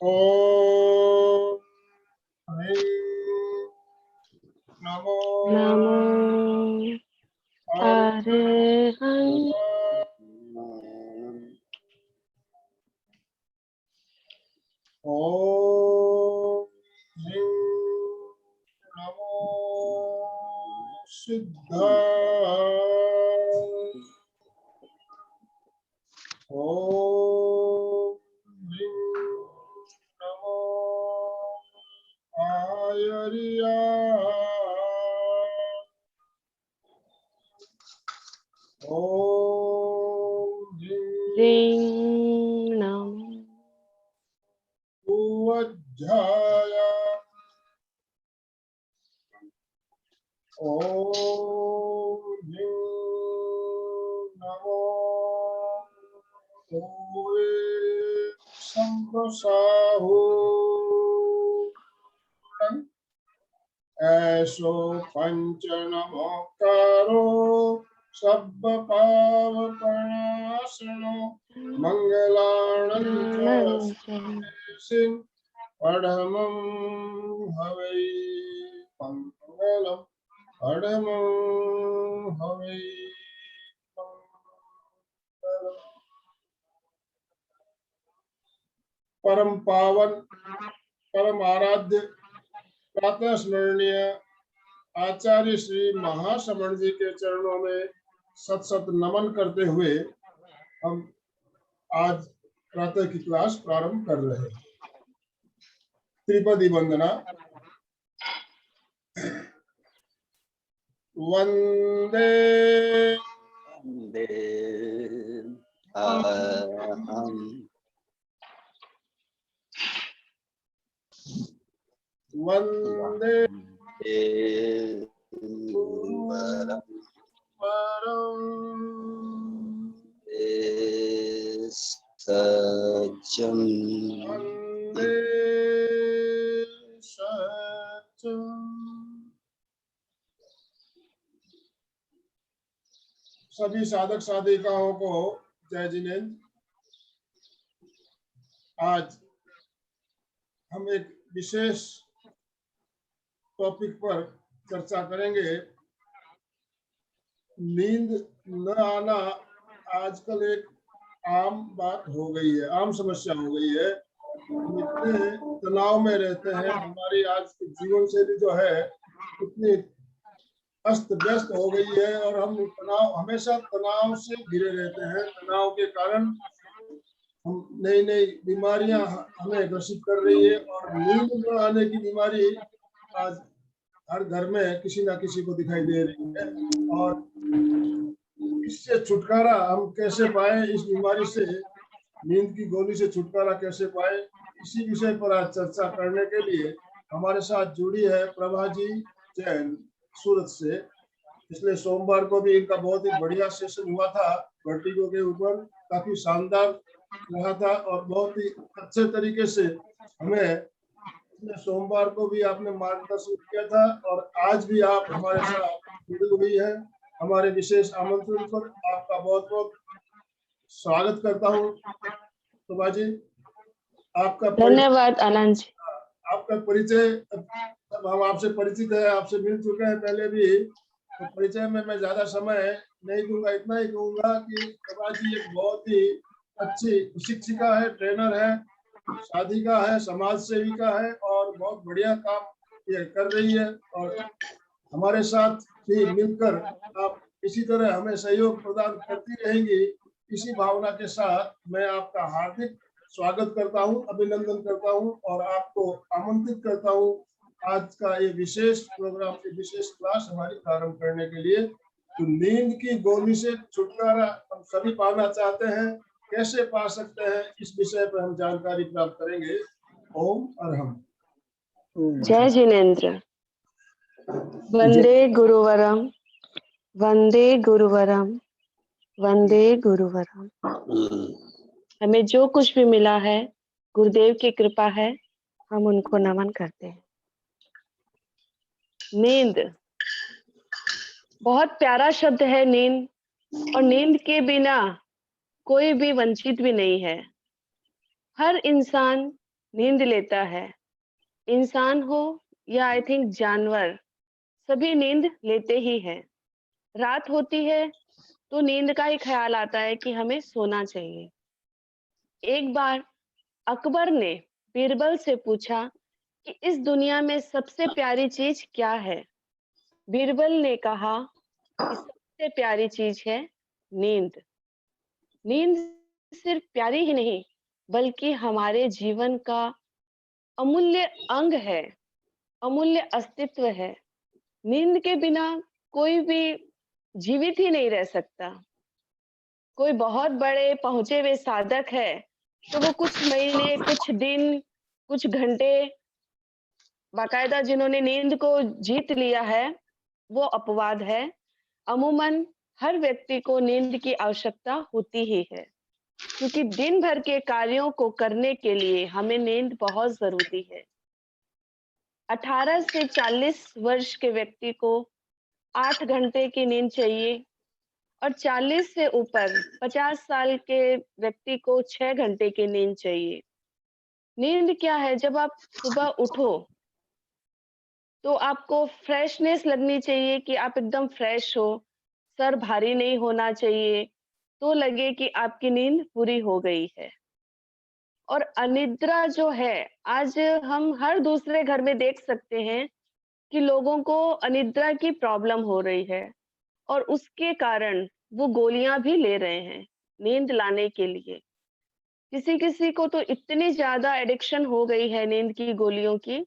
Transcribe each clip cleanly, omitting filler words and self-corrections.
ओम ह्रीं नमो नमो अरहं ओम ह्रीं नमो सिद्धाय ओम ह्रीं नमो आयर्याय ओम ह्रीं ह्रीं नमो उवज्झाय ओम ह्रीं नमो ओवे संप्रसाहो ऐसो पंच नमोकारो सब पावपणासनो मंगलाणं सिंह पढ़मं हवै मंगलम पढ़मं हवै मंगलम। परम पावन परम आराध्य प्रातः स्मरणीय आचार्य श्री महाश्रमण जी के चरणों में सत सत नमन करते हुए हम आज प्रातः की क्लास प्रारंभ कर रहे हैं। त्रिपदी वंदना। वंदे वन्दे अहम् वंदे गुरुवरं सत्यं वंदे सत्यम। सभी साधक साधिकाओं को जय जिनेन्द्र। आज हम एक विशेष टॉपिक पर चर्चा करेंगे। नींद न आना आजकल एक आम बात हो गई है, आम समस्या हो गई है। हम इतने तनाव में रहते हैं, हमारी आज की जीवन शैली जो है इतनी अस्त व्यस्त हो गई है और हम हमेशा तनाव से घिरे रहते हैं। तनाव के कारण हम नई नई बीमारियां हमें ग्रसित कर रही है और नींद न आने की बीमारी आज हर घर में किसी ना किसी को दिखाई दे रही है। और इससे छुटकारा हम कैसे पाए, इस बीमारी से, नींद की गोली से छुटकारा कैसे पाए, इसी विषय पर आज चर्चा करने के लिए हमारे साथ जुड़ी है प्रभा जी जैन सूरत से। पिछले सोमवार को भी इनका बहुत ही बढ़िया सेशन हुआ था वर्टिगो के ऊपर, काफी शानदार रहा था और बहुत ही अच्छे तरीके से हमें सोमवार को भी आपने मार्गदर्शन किया था और आज भी आप हमारे साथ जुड़ी हुई है। हमारे विशेष आमंत्रण पर आपका बहुत बहुत स्वागत करता हूँ शोभा जी। आपका धन्यवाद आनंद जी। आपका परिचय, अब हम आपसे परिचित है, आपसे मिल चुके हैं पहले भी, तो परिचय में मैं ज्यादा समय नहीं दूंगा। इतना ही कहूंगा कि शोभा जी एक बहुत ही अच्छी शिक्षिका है, ट्रेनर है, साधिका है, समाज सेविका है और बहुत बढ़िया काम ये कर रही है। और हमारे साथ भी मिलकर आप इसी तरह हमें सहयोग प्रदान करती रहेंगी, इसी भावना के साथ मैं आपका हार्दिक स्वागत करता हूं, अभिनंदन करता हूं और आपको आमंत्रित करता हूं आज का ये विशेष प्रोग्राम, ये विशेष क्लास हमारी प्रारंभ करने के लिए। तो नींद की गोली से छुटकारा हम सभी पाना चाहते हैं, कैसे पा सकते हैं, इस विषय पर हम जानकारी प्राप्त करेंगे। ओम अरहम। जय जिनेन्द्र। वंदे गुरुवरम, वंदे गुरुवरम, वंदे गुरुवरम। हमें जो कुछ भी मिला है गुरुदेव की कृपा है, हम उनको नमन करते हैं। नींद बहुत प्यारा शब्द है, नींद, और नींद के बिना कोई भी वंचित भी नहीं है। हर इंसान नींद लेता है, इंसान हो या आई थिंक जानवर, सभी नींद लेते ही हैं। रात होती है तो नींद का ही ख्याल आता है कि हमें सोना चाहिए। एक बार अकबर ने बीरबल से पूछा कि इस दुनिया में सबसे प्यारी चीज क्या है? बीरबल ने कहा कि सबसे प्यारी चीज है नींद। नींद सिर्फ प्यारी ही नहीं, बल्कि हमारे जीवन का अमूल्य अंग है, अमूल्य अस्तित्व है। नींद के बिना कोई भी जीवित ही नहीं रह सकता। कोई बहुत बड़े पहुंचे हुए साधक है तो वो कुछ महीने, कुछ दिन, कुछ घंटे बाकायदा जिन्होंने नींद को जीत लिया है, वो अपवाद है। अमूमन हर व्यक्ति को नींद की आवश्यकता होती ही है, क्योंकि दिन भर के कार्यों को करने के लिए हमें नींद बहुत जरूरी है। 18 से 40 वर्ष के व्यक्ति को 8 घंटे की नींद चाहिए और 40 से ऊपर 50 साल के व्यक्ति को 6 घंटे की नींद चाहिए। नींद क्या है? जब आप सुबह उठो तो आपको फ्रेशनेस लगनी चाहिए कि आप एकदम फ्रेश हो, सर भारी नहीं होना चाहिए, तो लगे कि आपकी नींद पूरी हो गई है। और अनिद्रा जो है, आज हम हर दूसरे घर में देख सकते हैं कि लोगों को अनिद्रा की प्रॉब्लम हो रही है और उसके कारण वो गोलियां भी ले रहे हैं नींद लाने के लिए। किसी-किसी को तो इतनी ज़्यादा एडिक्शन हो गई है नींद की गोलियों की,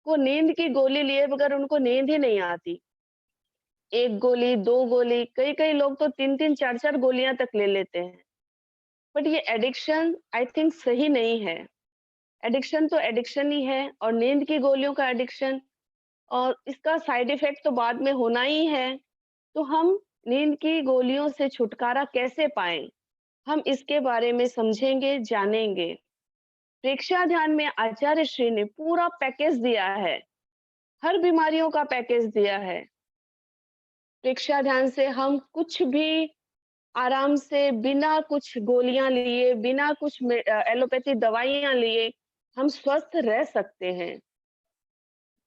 वो नींद की गोली लिए बगैर उनको नींद ही नहीं आती। 1 गोली, 2 गोली, कई-कई लोग तो 3-3 4-4 गोलियां तक ले लेते हैं। बट ये एडिक्शन आई थिंक सही नहीं है। एडिक्शन तो एडिक्शन ही है और नींद की गोलियों का एडिक्शन और इसका साइड इफेक्ट तो बाद में होना ही है। तो हम नींद की गोलियों से छुटकारा कैसे पाएं? हम इसके बारे में समझेंगे, जानेंगे। प्रेक्षा ध्यान में आचार्य श्री ने पूरा पैकेज दिया है, हर बीमारियों का पैकेज दिया है। प्रेक्षा ध्यान से हम कुछ भी आराम से बिना कुछ गोलियां लिए, बिना कुछ एलोपैथी दवाइयां लिए हम स्वस्थ रह सकते हैं।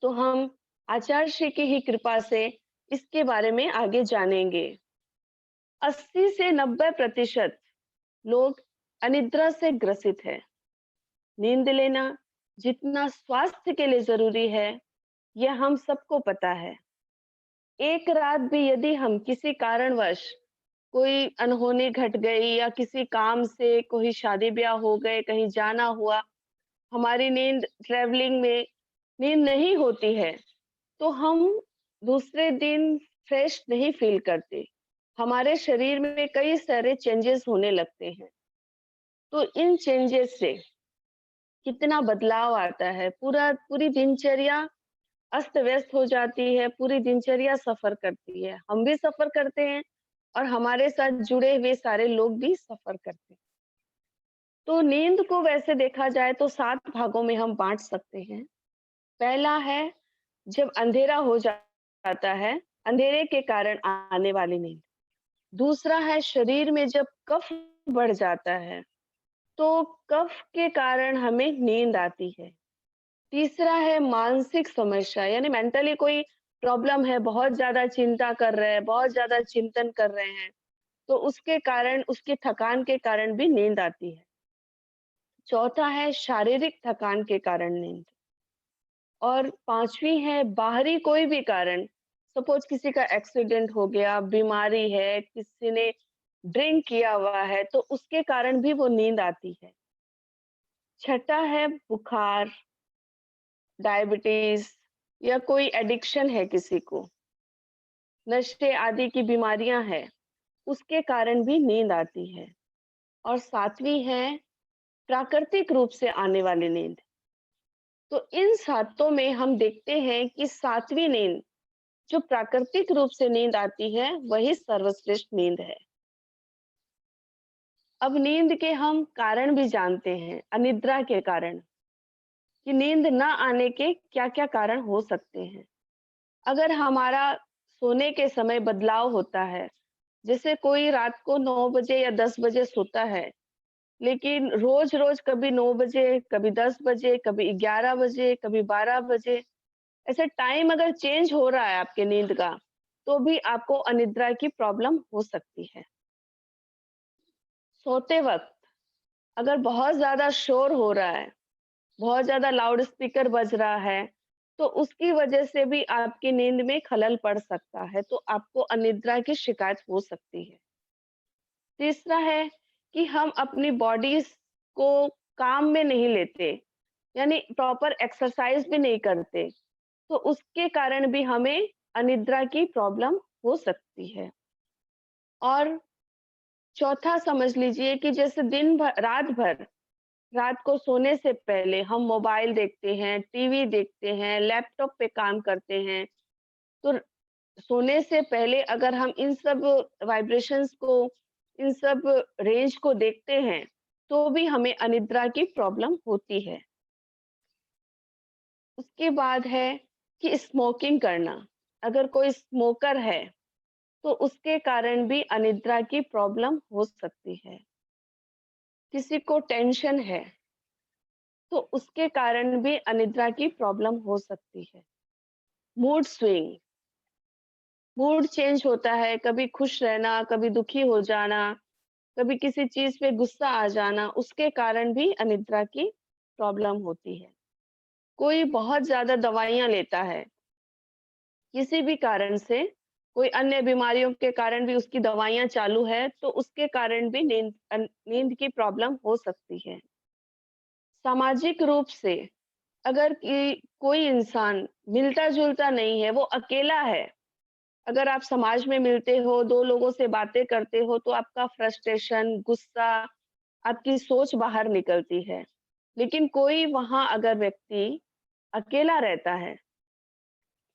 तो हम आचार्य श्री की ही कृपा से इसके बारे में आगे जानेंगे। 80 से 90% लोग अनिद्रा से ग्रसित है। नींद लेना जितना स्वास्थ्य के लिए जरूरी है, यह हम सबको पता है। एक रात भी यदि हम किसी कारणवश कोई अनहोनी घट गई या किसी काम से कोई शादी ब्याह हो गए, कहीं जाना हुआ, हमारी नींद ट्रैवलिंग में नींद नहीं होती है, तो हम दूसरे दिन फ्रेश नहीं फील करते। हमारे शरीर में कई सारे चेंजेस होने लगते हैं। तो इन चेंजेस से कितना बदलाव आता है, पूरी दिनचर्या अस्त व्यस्त हो जाती है, पूरी दिनचर्या सफर करती है। हम भी सफर करते हैं और हमारे साथ जुड़े हुए सारे लोग भी सफर करते हैं। तो नींद को वैसे देखा जाए तो 7 भागों में हम बांट सकते हैं। पहला है जब अंधेरा हो जाता है, अंधेरे के कारण आने वाली नींद। दूसरा है शरीर में जब कफ बढ़ जाता है, तो कफ के कारण हमें नींद आती है। तीसरा है मानसिक समस्या, यानी मेंटली कोई प्रॉब्लम है, बहुत ज्यादा चिंता कर रहे हैं, बहुत ज्यादा चिंतन कर रहे हैं, तो उसके कारण, उसकी थकान के कारण भी नींद आती है। चौथा है शारीरिक थकान के कारण नींद। और पांचवी है बाहरी कोई भी कारण, सपोज किसी का एक्सीडेंट हो गया, बीमारी है, किसी ने ड्रिंक किया हुआ है, तो उसके कारण भी वो नींद आती है। छठा है बुखार, डायबिटीज या कोई एडिक्शन है किसी को, नशे आदि की बीमारियां हैं, उसके कारण भी नींद आती है। और सातवीं है प्राकृतिक रूप से आने वाली नींद। तो इन सातों में हम देखते हैं कि सातवीं नींद जो प्राकृतिक रूप से नींद आती है, वही सर्वश्रेष्ठ नींद है। अब नींद के हम कारण भी जानते हैं, अनिद्रा के कारण, कि नींद न आने के क्या क्या कारण हो सकते हैं। अगर हमारा सोने के समय बदलाव होता है, जैसे कोई रात को 9 बजे या 10 बजे सोता है, लेकिन रोज रोज कभी 9 बजे, कभी 10 बजे, कभी 11 बजे, कभी 12 बजे, ऐसे टाइम अगर चेंज हो रहा है आपके नींद का, तो भी आपको अनिद्रा की प्रॉब्लम हो सकती है। सोते वक्त अगर बहुत ज्यादा शोर हो रहा है, बहुत ज्यादा लाउड स्पीकर बज रहा है, तो उसकी वजह से भी आपकी नींद में खलल पड़ सकता है, तो आपको अनिद्रा की शिकायत हो सकती है। तीसरा है कि हम अपनी बॉडी को काम में नहीं लेते, यानी प्रॉपर एक्सरसाइज भी नहीं करते, तो उसके कारण भी हमें अनिद्रा की प्रॉब्लम हो सकती है। और चौथा समझ लीजिए कि जैसे दिन भर, रात को सोने से पहले हम मोबाइल देखते हैं, टीवी देखते हैं, लैपटॉप पे काम करते हैं, तो सोने से पहले अगर हम इन सब वाइब्रेशंस को, इन सब रेंज को देखते हैं, तो भी हमें अनिद्रा की प्रॉब्लम होती है। उसके बाद है कि स्मोकिंग करना। अगर कोई स्मोकर है, तो उसके कारण भी अनिद्रा की प्रॉब्लम हो सकती है। किसी को टेंशन है, तो उसके कारण भी अनिद्रा की प्रॉब्लम हो सकती है। मूड स्विंग, मूड चेंज होता है, कभी खुश रहना, कभी दुखी हो जाना, कभी किसी चीज पे गुस्सा आ जाना, उसके कारण भी अनिद्रा की प्रॉब्लम होती है। कोई बहुत ज्यादा दवाइयां लेता है, किसी भी कारण से, कोई अन्य बीमारियों के कारण भी उसकी दवाइयां चालू है, तो उसके कारण भी नींद की प्रॉब्लम हो सकती है। सामाजिक रूप से अगर कोई इंसान मिलता जुलता नहीं है, वो अकेला है, अगर आप समाज में मिलते हो, दो लोगों से बातें करते हो, तो आपका फ्रस्ट्रेशन, गुस्सा, आपकी सोच बाहर निकलती है। लेकिन कोई वहां अगर व्यक्ति अकेला रहता है,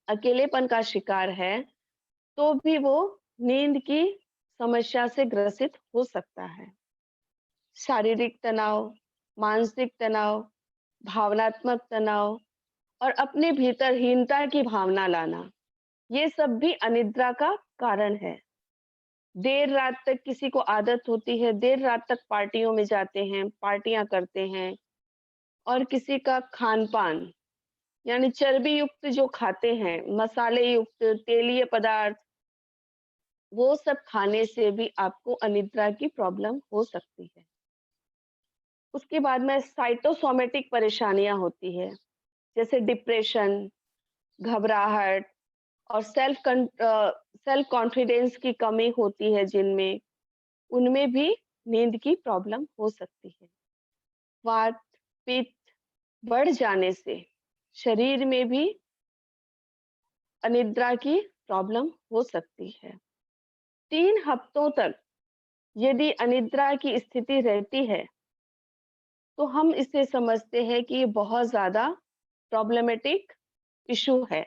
अकेलेपन का शिकार है, तो भी वो नींद की समस्या से ग्रसित हो सकता है। शारीरिक तनाव, मानसिक तनाव, भावनात्मक तनाव और अपने भीतर हीनता की भावना लाना, ये सब भी अनिद्रा का कारण है। देर रात तक किसी को आदत होती है, देर रात तक पार्टियों में जाते हैं, पार्टियां करते हैं, और किसी का खान-पान, यानी चर्बी युक्त जो खाते हैं, मसाले युक्त, तेलीय पदार्थ, वो सब खाने से भी आपको अनिद्रा की प्रॉब्लम हो सकती है। उसके बाद में साइटोसोमेटिक परेशानियां होती है, जैसे डिप्रेशन, घबराहट और सेल्फ कॉन्फिडेंस की कमी होती है जिनमें, उनमें भी नींद की प्रॉब्लम हो सकती है। वात, पित्त बढ़ जाने से शरीर में भी अनिद्रा की प्रॉब्लम हो सकती है। 3 हफ्तों तक यदि अनिद्रा की स्थिति रहती है, तो हम इसे समझते हैं कि ये बहुत ज्यादा प्रॉब्लमेटिक इशू है।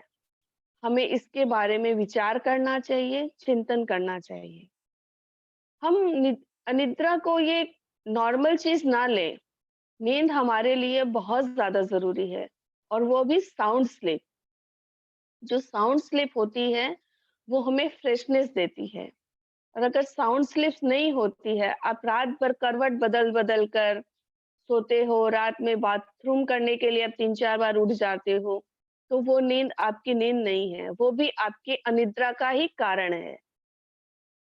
हमें इसके बारे में विचार करना चाहिए, चिंतन करना चाहिए। हम अनिद्रा को ये नॉर्मल चीज ना लें। नींद हमारे लिए बहुत ज्यादा जरूरी है, और वो भी साउंड स्लीप। जो साउंड स्लीप होती है, वो हमें फ्रेशनेस देती है। और अगर साउंड स्लीप नहीं होती है, आप रात भर करवट बदल बदल कर सोते हो, रात में बाथरूम करने के लिए आप 3-4 बार उठ जाते हो, तो वो नींद आपकी नींद नहीं है, वो भी आपकी अनिद्रा का ही कारण है।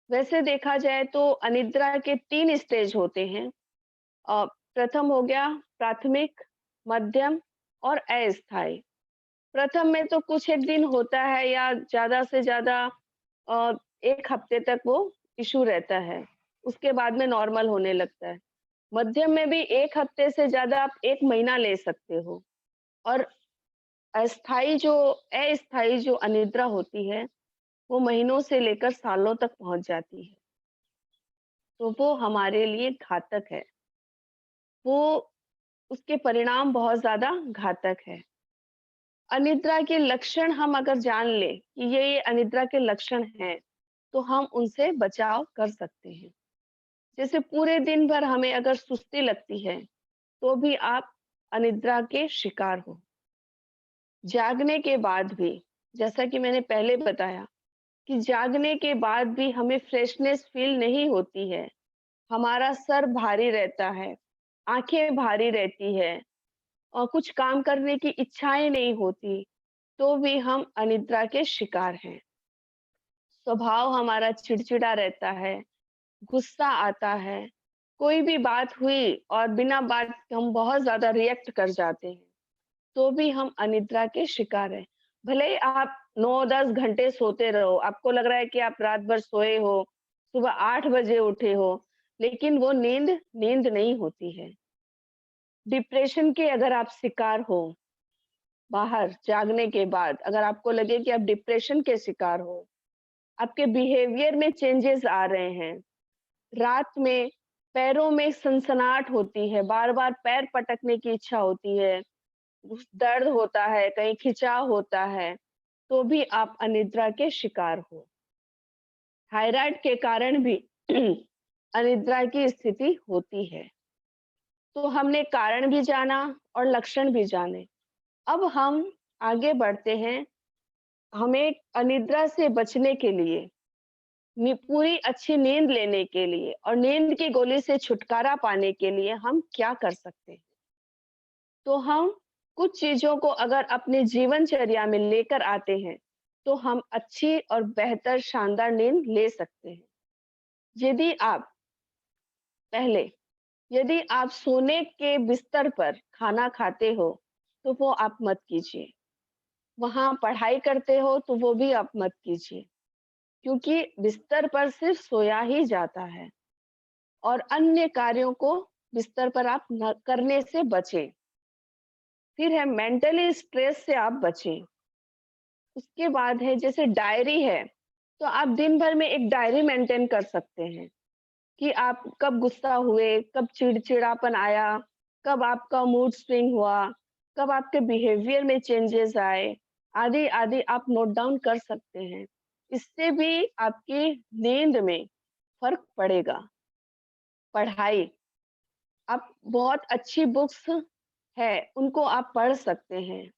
वैसे देखा जाए तो अनिद्रा के 3 स्टेज होते हैं। प्रथम हो गया प्राथमिक, मध्यम और अस्थायी। प्रथम में तो कुछ एक दिन होता है, या ज्यादा से ज्यादा 1 हफ्ते तक वो इशू रहता है, उसके बाद में नॉर्मल होने लगता है। मध्यम में भी 1 हफ्ते से ज्यादा आप 1 महीना ले सकते हो, और अस्थायी जो अनिद्रा होती है, वो महीनों से लेकर सालों तक पहुंच जाती है, तो वो हमारे लिए घातक है। वो, उसके परिणाम बहुत ज्यादा घातक है। अनिद्रा के लक्षण हम अगर जान ले कि ये अनिद्रा के लक्षण हैं, तो हम उनसे बचाव कर सकते हैं। जैसे पूरे दिन भर हमें अगर सुस्ती लगती है, तो भी आप अनिद्रा के शिकार हो। जागने के बाद भी, जैसा कि मैंने पहले बताया, कि जागने के बाद भी हमें फ्रेशनेस फील नहीं होती है, हमारा सर भारी रहता है, आंखें भारी रहती है और कुछ काम करने की इच्छाएं नहीं होती, तो भी हम अनिद्रा के शिकार हैं। स्वभाव हमारा चिड़चिड़ा रहता है, गुस्सा आता है, कोई भी बात हुई और बिना बात के हम बहुत ज्यादा रिएक्ट कर जाते हैं, तो भी हम अनिद्रा के शिकार हैं। भले ही आप 9-10 घंटे सोते रहो, आपको लग रहा है कि आप रात भर सोए हो, सुबह 8 बजे उठे हो, लेकिन वो नींद नींद नहीं होती है। डिप्रेशन के अगर आप शिकार हो, बाहर जागने के बाद अगर आपको लगे कि आप डिप्रेशन के शिकार हो, आपके बिहेवियर में चेंजेस आ रहे हैं, रात में पैरों में सनसनाहट होती है, बार-बार पैर पटकने की इच्छा होती है, दर्द होता है, कहीं खिंचाव होता है, तो भी आप अनिद्रा के शिकार हो। थायराइड के कारण भी अनिद्रा की स्थिति होती है। तो हमने कारण भी जाना और लक्षण भी जाने। अब हम आगे बढ़ते हैं। हमें अनिद्रा से बचने के लिए, पूरी अच्छी नींद लेने के लिए और नींद की गोली से छुटकारा पाने के लिए हम क्या कर सकते हैं? तो हम कुछ चीजों को अगर अपने जीवनचर्या में लेकर आते हैं, तो हम अच्छी और बेहतर शानदार नींद ले सकते हैं। यदि आप पहले यदि आप सोने के बिस्तर पर खाना खाते हो, तो वो आप मत कीजिए। वहाँ पढ़ाई करते हो, तो वो भी आप मत कीजिए, क्योंकि बिस्तर पर सिर्फ सोया ही जाता है और अन्य कार्यों को बिस्तर पर आप न करने से बचें। फिर है मेंटली स्ट्रेस से आप बचें। उसके बाद है जैसे डायरी है, तो आप दिन भर में एक डायरी मेंटेन कर सकते हैं कि आप कब गुस्सा हुए, कब चिड़चिड़ापन आया, कब आपका मूड स्विंग हुआ, कब आपके बिहेवियर में चेंजेस आए, आदि-आदि आप नोट डाउन कर सकते हैं। इससे भी आपकी नींद में फ़र्क पड़ेगा। पढ़ाई, आप बहुत अच्छी बुक्स है, उनको आप पढ़ सकते हैं।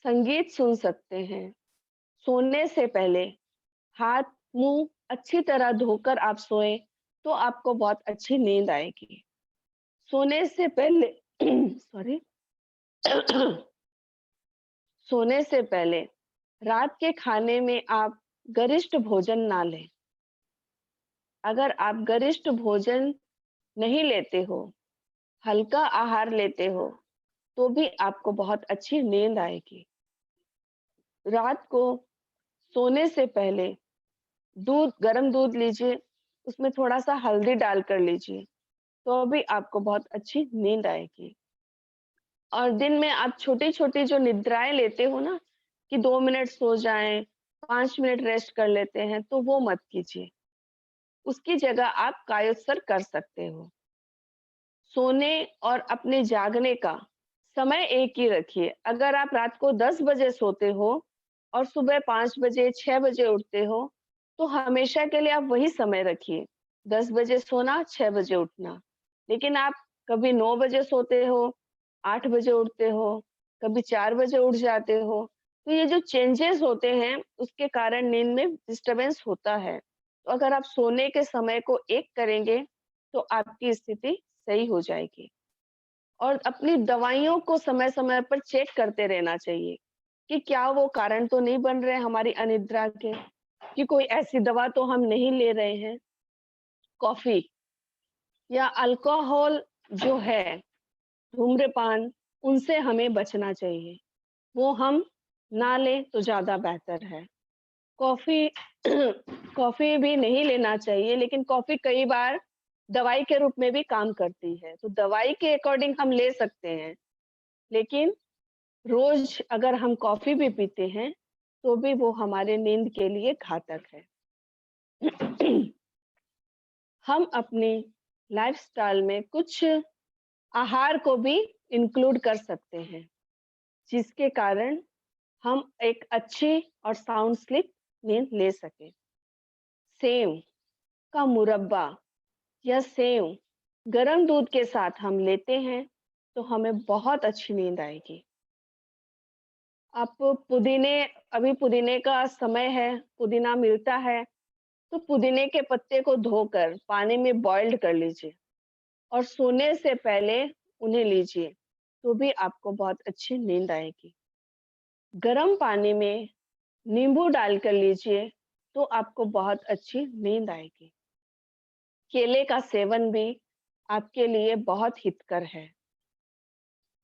संगीत सुन सकते हैं। सोने से पहले हाथ, मुँह अच्छी तरह धोकर आप सोएँ, तो आपको बहुत अच्छी नींद आएगी। सोने से पहले सॉरी सोने से पहले रात के खाने में आप गरिष्ठ भोजन ना लें। अगर आप गरिष्ठ भोजन नहीं लेते हो, हल्का आहार लेते हो, तो भी आपको बहुत अच्छी नींद आएगी। रात को सोने से पहले गरम दूध लीजिए, उसमें थोड़ा-सा हल्दी डालकर लीजिए, तो भी आपको बहुत अच्छी नींद आएगी। और दिन में आप छोटी-छोटी जो निद्राएँ लेते हो ना, कि 2 मिनट सो जाएँ, 5 मिनट रेस्ट कर लेते हैं, तो वो मत कीजिए। उसकी जगह आप कायोत्सर्ग कर सकते हो। सोने और अपने जागने का समय एक ही रखिए। अगर आप रात को 10 बजे सोते हो और सुबह 5 बजे, 6 बजे उठते हो, तो हमेशा के लिए आप वही समय रखिए। 10 बजे सोना, 6 बजे उठना। लेकिन आप कभी 9 बजे सोते हो, 8 बजे उठते हो, कभी 4 बजे उठ जाते हो, तो ये जो चेंजेस होते हैं, उसके कारण नींद में डिस्टर्बेंस होता है। तो अगर आप सोने के समय को एक करेंगे, तो आपकी स्थिति सही हो जाएगी। और अपनी दवाइयों को समय-समय पर चेक करते रहना चाहिए कि क्या वो कारण तो नहीं बन रहे हैं हमारी अनिद्रा के, कि कोई ऐसी दवा तो हम नहीं ले रहे हैं। कॉफ़ी या अल्कोहल जो है, धूम्रपान, उनसे हमें बचना चाहिए। वो हम ना लें तो ज़्यादा बेहतर है। कॉफ़ी कॉफ़ी भी नहीं लेना चाहिए, लेकिन कॉफ़ी कई बार दवाई के रूप में भी काम करती है, तो दवाई के अकॉर्डिंग हम ले सकते हैं। लेकिन रोज़ अगर हम कॉफ़ी भी पीते हैं, तो भी वो हमारे नींद के लिए घातक है। हम अपनी लाइफ़स्टाइल में कुछ आहार को भी इंक्लूड कर सकते हैं, जिसके कारण हम एक अच्छी और साउंड स्लीप नींद ले सकें। सेव का मुरब्बा या सेव गरम दूध के साथ हम लेते हैं, तो हमें बहुत अच्छी नींद आएगी। आप पुदीने अभी पुदीने का समय है, पुदीना मिलता है, तो पुदीने के पत्ते को धोकर पानी में बॉइल्ड कर लीजिए और सोने से पहले उन्हें लीजिए, तो भी आपको बहुत अच्छी नींद आएगी। गर्म पानी में नींबू डालकर लीजिए, तो आपको बहुत अच्छी नींद आएगी। केले का सेवन भी आपके लिए बहुत हितकर है।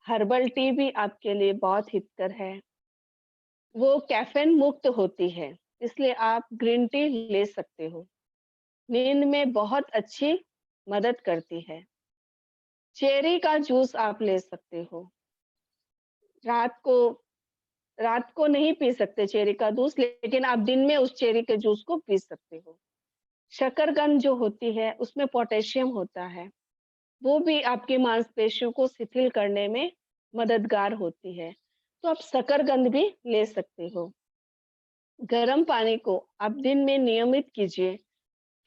हर्बल टी भी आपके लिए बहुत हितकर है। वो कैफीन मुक्त होती है, इसलिए आप ग्रीन टी ले सकते हो। नींद में बहुत अच्छी मदद करती है। चेरी का जूस आप ले सकते हो। रात को रात को नहीं पी सकते चेरी का जूस, लेकिन आप दिन में उस चेरी के जूस को पी सकते हो। शकरकंद जो होती है उसमें पोटेशियम होता है, वो भी आपकी मांसपेशियों को शिथिल करने में मददगार होती है, तो आप शकरकंद भी ले सकते हो। गर्म पानी को आप दिन में नियमित कीजिए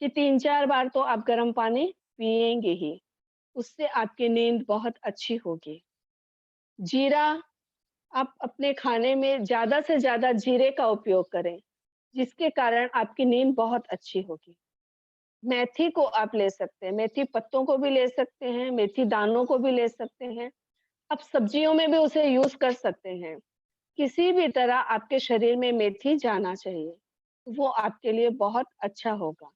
कि 3-4 बार तो आप गर्म पानी पिएंगे ही, उससे आपकी नींद बहुत अच्छी होगी। जीरा, आप अपने खाने में ज़्यादा से ज़्यादा जीरे का उपयोग करें, जिसके कारण आपकी नींद बहुत अच्छी होगी। मेथी को आप ले सकते हैं, मेथी पत्तों को भी ले सकते हैं, मेथी दानों को भी ले सकते हैं। आप सब्जियों में भी उसे यूज़ कर सकते हैं। किसी भी तरह आपके शरीर में मेथी जाना चाहिए, वो आपके लिए बहुत अच्छा होगा।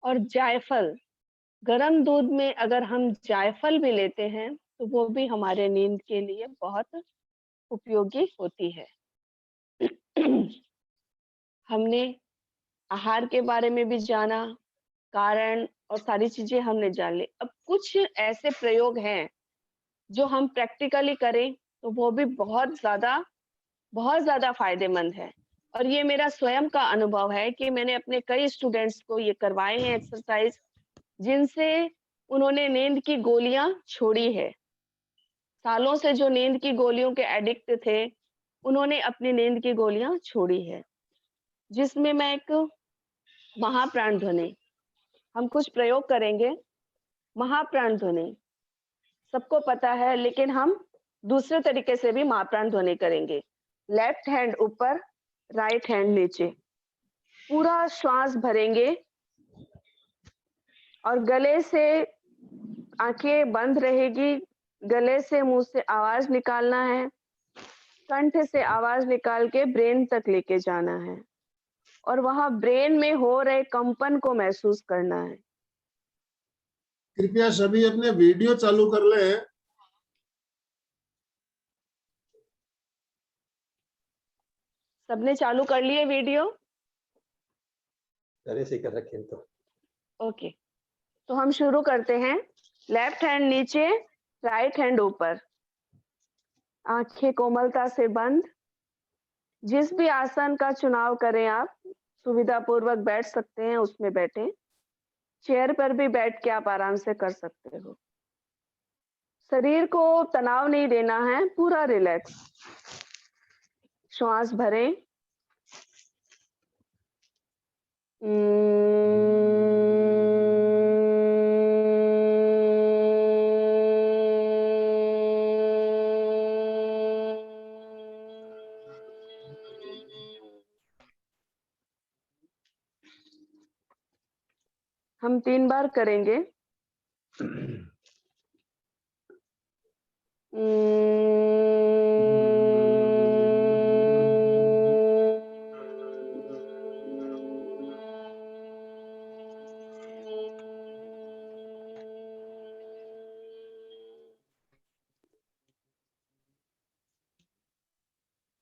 और जायफल, गरम दूध में अगर हम जायफल भी लेते हैं, तो वो भी हमारे नींद के लिए बहुत उपयोगी होती है। हमने आहार के बारे में भी जाना, कारण और सारी चीज़ें हमने जान ली। अब कुछ ऐसे प्रयोग हैं, जो हम प्रैक्टिकली करें, तो वो भी बहुत ज़्यादा फ़ायदेमंद है। और ये मेरा स्वयं का अनुभव है कि मैंने अपने कई स्टूडेंट्स को ये करवाए हैं एक्सरसाइज़, जिनसे उन्होंने नींद की गोलियाँ छोड़ी है। सालों से जो नींद की गोलियों के एडिक्ट थे, उन्होंने अपनी नींद की गोलियाँ छोड़ी है। जिसमें मैं एक महाप्राण ध्वनि, हम कुछ प्रयोग करेंगे। महाप्राण ध्वनि सबको पता है, लेकिन हम दूसरे तरीके से भी महाप्राण ध्वनि करेंगे। लेफ्ट हैंड ऊपर, राइट हैंड नीचे। पूरा श्वास भरेंगे और गले से आंखें बंद रहेगी, गले से मुंह से आवाज निकालना है, कंठ से आवाज निकाल के ब्रेन तक लेके जाना है और वहां ब्रेन में हो रहे कंपन को महसूस करना है। कृपया सभी अपने वीडियो चालू कर लें। सबने चालू कर लिए वीडियो? पहले से कर रखे हैं तो ओके, तो हम शुरू करते हैं। लेफ्ट हैंड नीचे, राइट हैंड ऊपर, आंखें कोमलता से बंद। जिस भी आसन का चुनाव करें आप, सुविधा पूर्वक बैठ सकते हैं, उसमें बैठें। चेयर पर भी बैठ के आप आराम से कर सकते हो। शरीर को तनाव नहीं देना है, पूरा रिलैक्स। श्वास भरें। हम 3 बार करेंगे।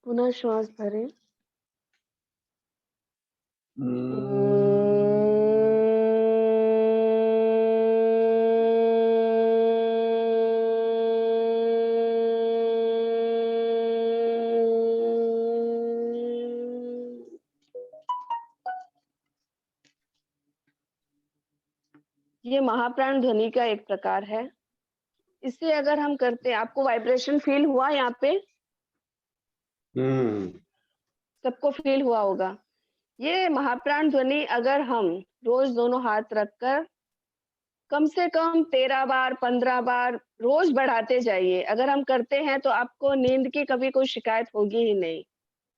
पुनः श्वास भरें। ये महाप्राण ध्वनि का एक प्रकार है। इसे अगर हम करते हैं, आपको वाइब्रेशन फील हुआ यहाँ पे? सबको फील हुआ होगा। ये महाप्राण ध्वनि अगर हम रोज दोनों हाथ रखकर कम से कम 13 बार 15 बार रोज बढ़ाते जाइए। अगर हम करते हैं तो आपको नींद की कभी कोई शिकायत होगी ही नहीं।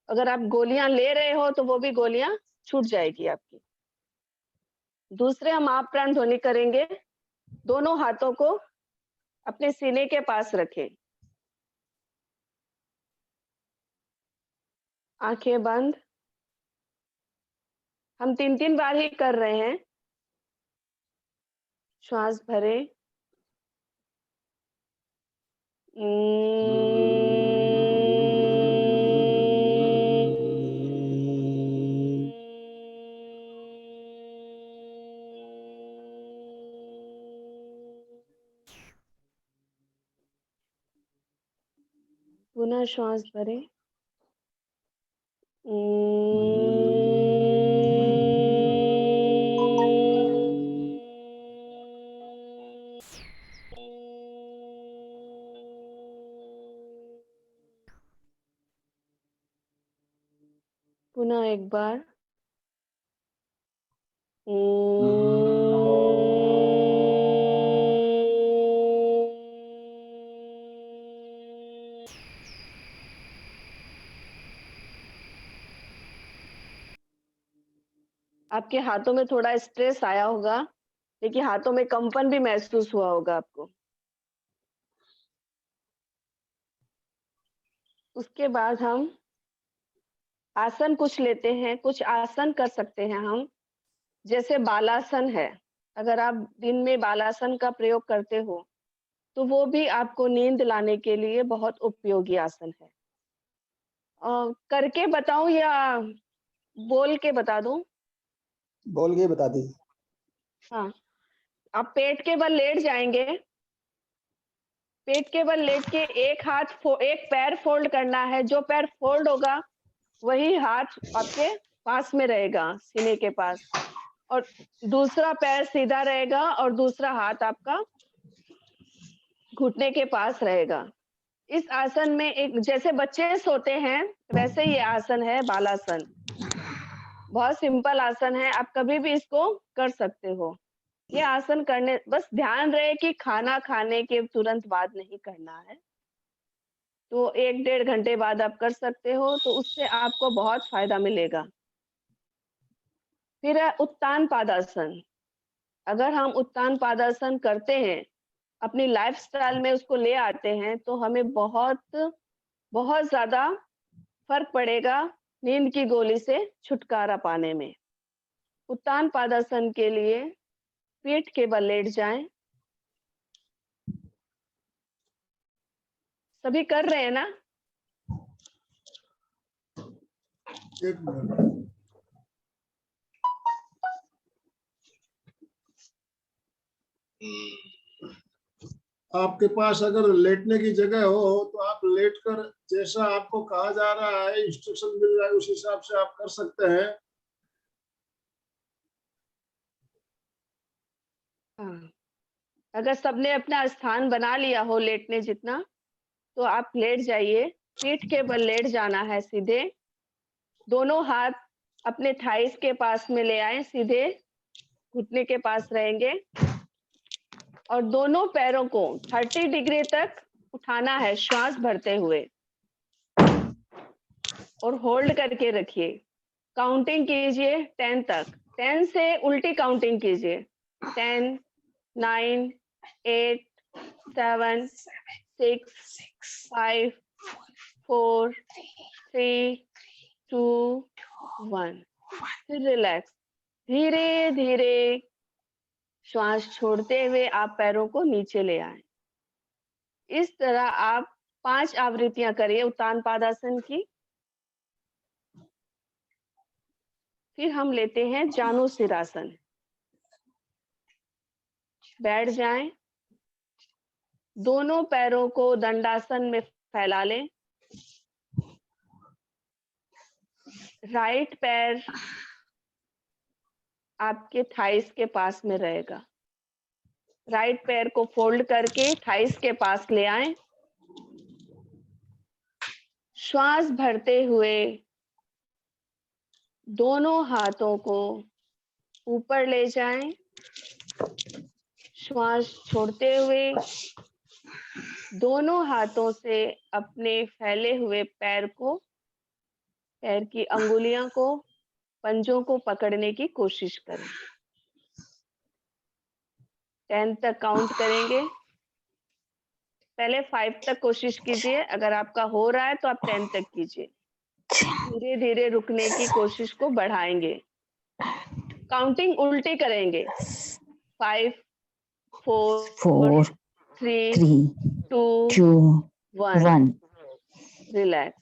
अगर आप गोलियां ले रहे हो तो वो भी गोलियां छूट जाएगी आपकी। दूसरे हम आप प्राण ध्वनि करेंगे। दोनों हाथों को अपने सीने के पास रखें। आंखें बंद। हम 3-3 बार ही कर रहे हैं। श्वास भरें। पुनः श्वास भरें। पुनः एक बार। आपके हाथों में थोड़ा स्ट्रेस आया होगा, लेकिन हाथों में कंपन भी महसूस हुआ होगा आपको। उसके बाद हम आसन कुछ लेते हैं। कुछ आसन कर सकते हैं हम, जैसे बालासन है। अगर आप दिन में बालासन का प्रयोग करते हो तो वो भी आपको नींद लाने के लिए बहुत उपयोगी आसन है। करके बताऊं या बोल के बता दूं? बोल के बता दी। हाँ, आप पेट के बल लेट जाएंगे। पेट के बल लेट के एक पैर फोल्ड करना है। जो पैर फोल्ड होगा वही हाथ आपके पास में रहेगा, सीने के पास, और दूसरा पैर सीधा रहेगा और दूसरा हाथ आपका घुटने के पास रहेगा। इस आसन में एक जैसे बच्चे सोते हैं वैसे ये आसन है, बालासन। बहुत सिंपल आसन है, आप कभी भी इसको कर सकते हो। ये आसन करने बस ध्यान रहे कि खाना खाने के तुरंत बाद नहीं करना है। तो 1-1.5 घंटे बाद आप कर सकते हो, तो उससे आपको बहुत फायदा मिलेगा। फिर है उत्तान पादासन। अगर हम उत्तान पादासन करते हैं, अपनी लाइफस्टाइल में उसको ले आते हैं, तो हमें बहुत बहुत ज्यादा फर्क पड़ेगा नींद की गोली से छुटकारा पाने में। उत्तान पादासन के लिए पीठ के बल लेट जाएं। सभी कर रहे हैं ना? एक मिनट। आपके पास अगर लेटने की जगह हो तो आप लेटकर जैसा आपको कहा जा रहा है, इंस्ट्रक्शन मिल रहा है, उस हिसाब से आप कर सकते हैं। हाँ, अगर सबने अपना स्थान बना लिया हो लेटने जितना, तो आप लेट जाइए। पीठ के बल लेट जाना है सीधे। दोनों हाथ अपने थाइस के पास में ले आए, सीधे घुटने के पास रहेंगे, और दोनों पैरों को 30 डिग्री तक उठाना है श्वास भरते हुए, और होल्ड करके रखिए। काउंटिंग कीजिए 10 तक। 10 से उल्टी काउंटिंग कीजिए। 10, 9, 8, 7, 6, 5, 4, 3, 2, 1। फिर रिलैक्स। धीरे धीरे श्वास छोड़ते हुए आप पैरों को नीचे ले आए। इस तरह आप 5 आवृत्तियां करिए उत्तान पादासन की। फिर हम लेते हैं जानु सिरासन। बैठ जाएं। दोनों पैरों को दंडासन में फैला लें। राइट पैर आपके थाइस के पास में रहेगा। राइट पैर को फोल्ड करके थाइस के पास ले आएं। श्वास भरते हुए दोनों हाथों को ऊपर ले जाएं। श्वास छोड़ते हुए दोनों हाथों से अपने फैले हुए पैर की अंगुलियों को, पंजों को पकड़ने की कोशिश करें। 10 तक काउंट करेंगे। पहले 5 तक कोशिश कीजिए, अगर आपका हो रहा है तो आप 10 तक कीजिए। धीरे धीरे रुकने की कोशिश को बढ़ाएंगे। काउंटिंग उल्टी करेंगे। 5 4 4 3 3 2 2 1 1 रिलैक्स।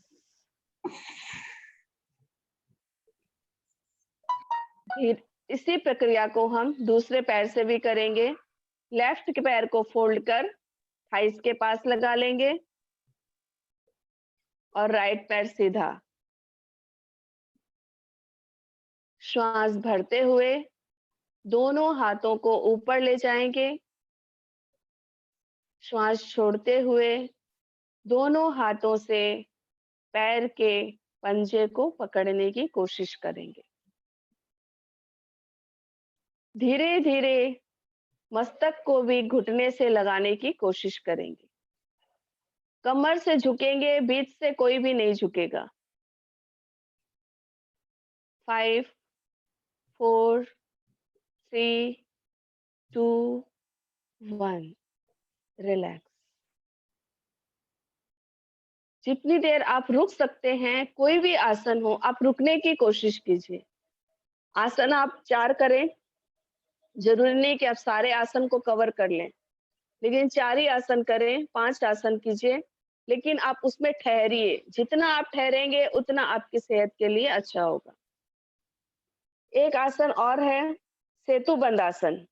इसी प्रक्रिया को हम दूसरे पैर से भी करेंगे। लेफ्ट के पैर को फोल्ड कर थाइस के पास लगा लेंगे और राइट पैर सीधा। श्वास भरते हुए दोनों हाथों को ऊपर ले जाएंगे। श्वास छोड़ते हुए दोनों हाथों से पैर के पंजे को पकड़ने की कोशिश करेंगे। धीरे धीरे मस्तक को भी घुटने से लगाने की कोशिश करेंगे। कमर से झुकेंगे, बीच से कोई भी नहीं झुकेगा। 5 4 3 2 1 रिलैक्स। जितनी देर आप रुक सकते हैं, कोई भी आसन हो, आप रुकने की कोशिश कीजिए। आसन आप 4 करें, जरूरी नहीं कि आप सारे आसन को कवर कर लें, लेकिन 4 ही आसन करें, 5 आसन कीजिए, लेकिन आप उसमें ठहरिए। जितना आप ठहरेंगे उतना आपकी सेहत के लिए अच्छा होगा। एक आसन और है, सेतु बंद आसन।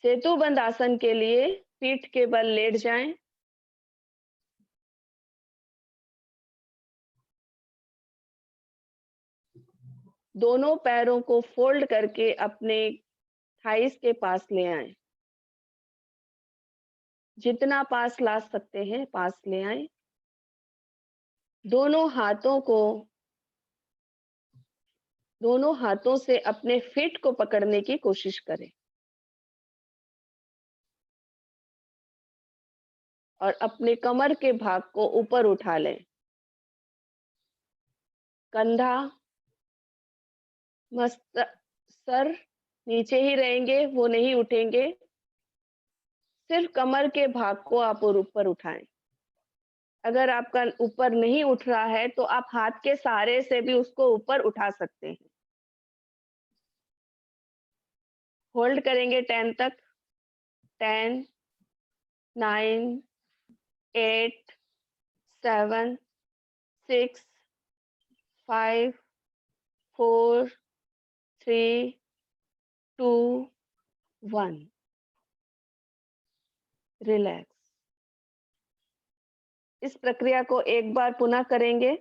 सेतु बंद आसन के लिए पीठ के बल लेट जाएं। दोनों पैरों को फोल्ड करके अपने थाइस के पास ले आएं। जितना पास ला सकते हैं पास ले आएं। दोनों हाथों से अपने फीट को पकड़ने की कोशिश करें और अपने कमर के भाग को ऊपर उठा लें। कंधा, सर नीचे ही रहेंगे, वो नहीं उठेंगे। सिर्फ कमर के भाग को आप ऊपर उठाएं। अगर आपका ऊपर नहीं उठ रहा है तो आप हाथ के सहारे से भी उसको ऊपर उठा सकते हैं। होल्ड करेंगे 10 तक। 10 9 8 7 6 5 4 3 2 1 रिलैक्स। इस प्रक्रिया को एक बार पुनः करेंगे।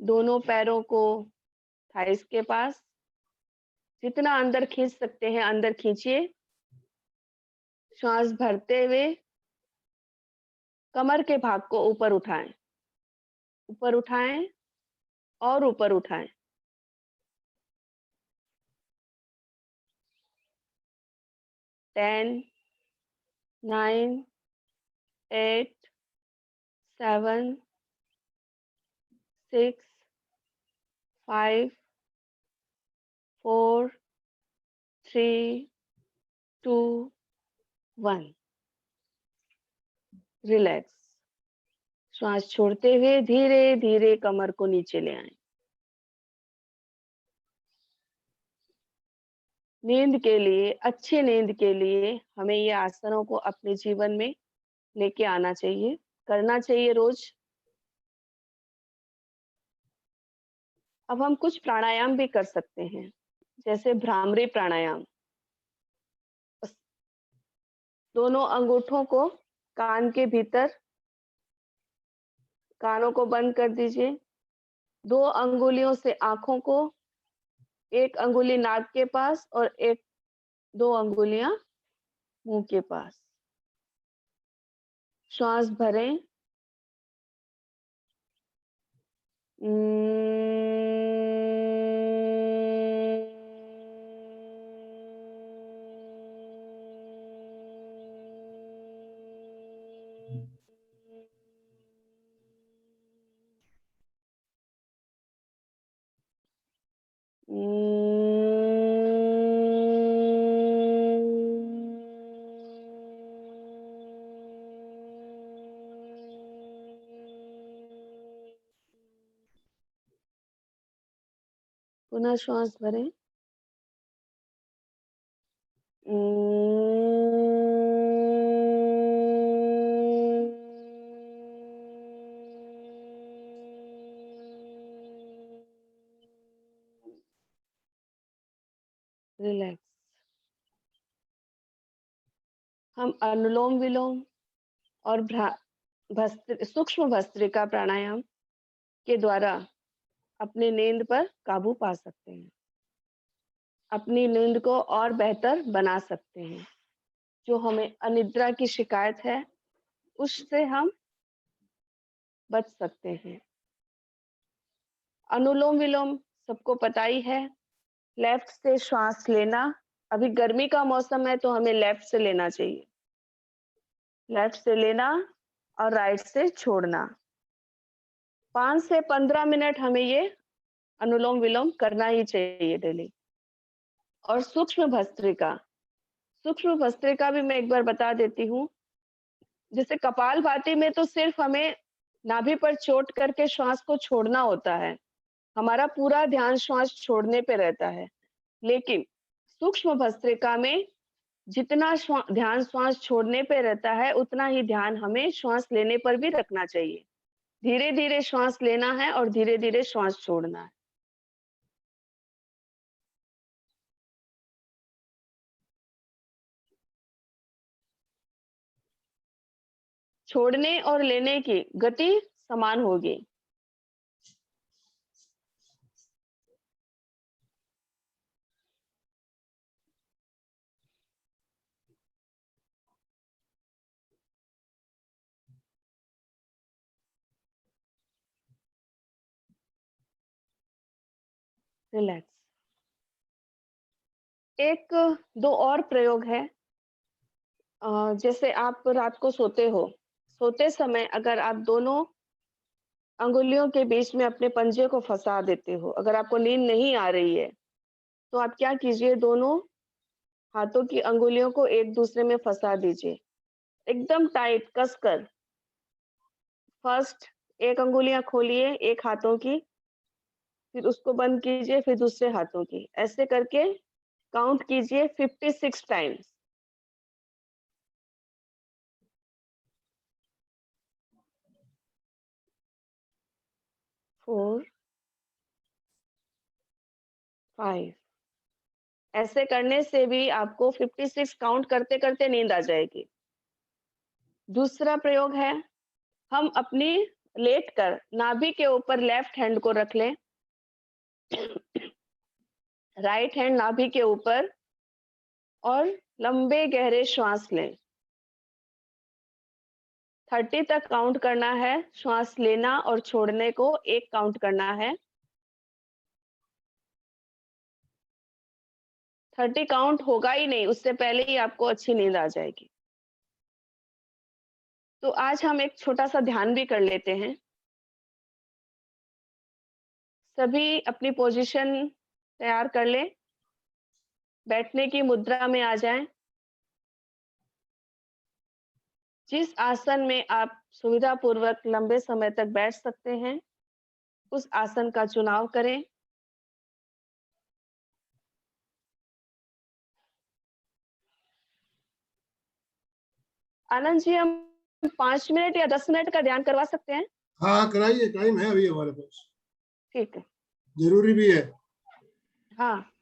दोनों पैरों को थाइस के पास, जितना अंदर खींच सकते हैं अंदर खींचिए। श्वास भरते हुए कमर के भाग को ऊपर उठाएं, ऊपर उठाएं और ऊपर उठाएं। 10 9 8 7 6 5 4 3 2 1 रिलैक्स। श्वास छोड़ते हुए धीरे धीरे कमर को नीचे ले आएं। नींद के लिए, अच्छी नींद के लिए हमें ये आसनों को अपने जीवन में लेके आना चाहिए, करना चाहिए रोज। अब हम कुछ प्राणायाम भी कर सकते हैं, जैसे भ्रामरी प्राणायाम। दोनों अंगूठों को कान के भीतर, कानों को बंद कर दीजिए। 2 अंगुलियों से आंखों को, 1 अंगुली नाक के पास और 2 अंगुलियां मुंह के पास। श्वास भरें। पुनः श्वास भरें। रिलैक्स। हम अनुलोम विलोम और सूक्ष्म भस्त्रिका प्राणायाम के द्वारा अपनी नींद पर काबू पा सकते हैं, अपनी नींद को और बेहतर बना सकते हैं। जो हमें अनिद्रा की शिकायत है उससे हम बच सकते हैं। अनुलोम विलोम सबको पता ही है, लेफ्ट से श्वास लेना। अभी गर्मी का मौसम है तो हमें लेफ्ट से लेना चाहिए, लेफ्ट से लेना और राइट से छोड़ना। 5 से 15 मिनट हमें ये अनुलोम विलोम करना ही चाहिए डेली। और सूक्ष्म भस्त्रिका भी मैं एक बार बता देती हूँ। जैसे कपालभाति में तो सिर्फ हमें नाभि पर चोट करके श्वास को छोड़ना होता है, हमारा पूरा ध्यान श्वास छोड़ने पे रहता है। लेकिन सूक्ष्म भस्त्रिका में जितना ध्यान श्वास छोड़ने पे रहता है उतना ही ध्यान हमें श्वास लेने पर भी रखना चाहिए। धीरे धीरे श्वास लेना है और धीरे धीरे श्वास छोड़ना है। छोड़ने और लेने की गति समान होगी। रिलैक्स। एक दो और प्रयोग है। जैसे आप रात को सोते हो, सोते समय अगर आप दोनों अंगुलियों के बीच में अपने पंजे को फंसा देते हो, अगर आपको नींद नहीं आ रही है तो आप क्या कीजिए, दोनों हाथों की अंगुलियों को एक दूसरे में फंसा दीजिए, एकदम टाइट कसकर। फर्स्ट एक अंगुलियां खोलिए एक हाथों की, फिर उसको बंद कीजिए, फिर दूसरे हाथों की, ऐसे करके काउंट कीजिए 56 टाइम्स। 4 5। ऐसे करने से भी आपको 56 काउंट करते करते नींद आ जाएगी। दूसरा प्रयोग है, हम अपनी लेटकर नाभि के ऊपर लेफ्ट हैंड को रख लें, राइट हैंड नाभि के ऊपर, और लंबे गहरे श्वास लें। 30 तक काउंट करना है, श्वास लेना और छोड़ने को एक काउंट करना है। 30 काउंट होगा ही नहीं, उससे पहले ही आपको अच्छी नींद आ जाएगी। तो आज हम एक छोटा सा ध्यान भी कर लेते हैं। सभी अपनी पोजीशन तैयार कर लें, बैठने की मुद्रा में आ जाएं। जिस आसन में आप सुविधा पूर्वक लंबे समय तक बैठ सकते हैं उस आसन का चुनाव करें। आनंद जी, हम 5 मिनट या 10 मिनट का ध्यान करवा सकते हैं? हाँ कराइए, टाइम है अभी हमारे पास। ठीक है, जरूरी भी है। हाँ।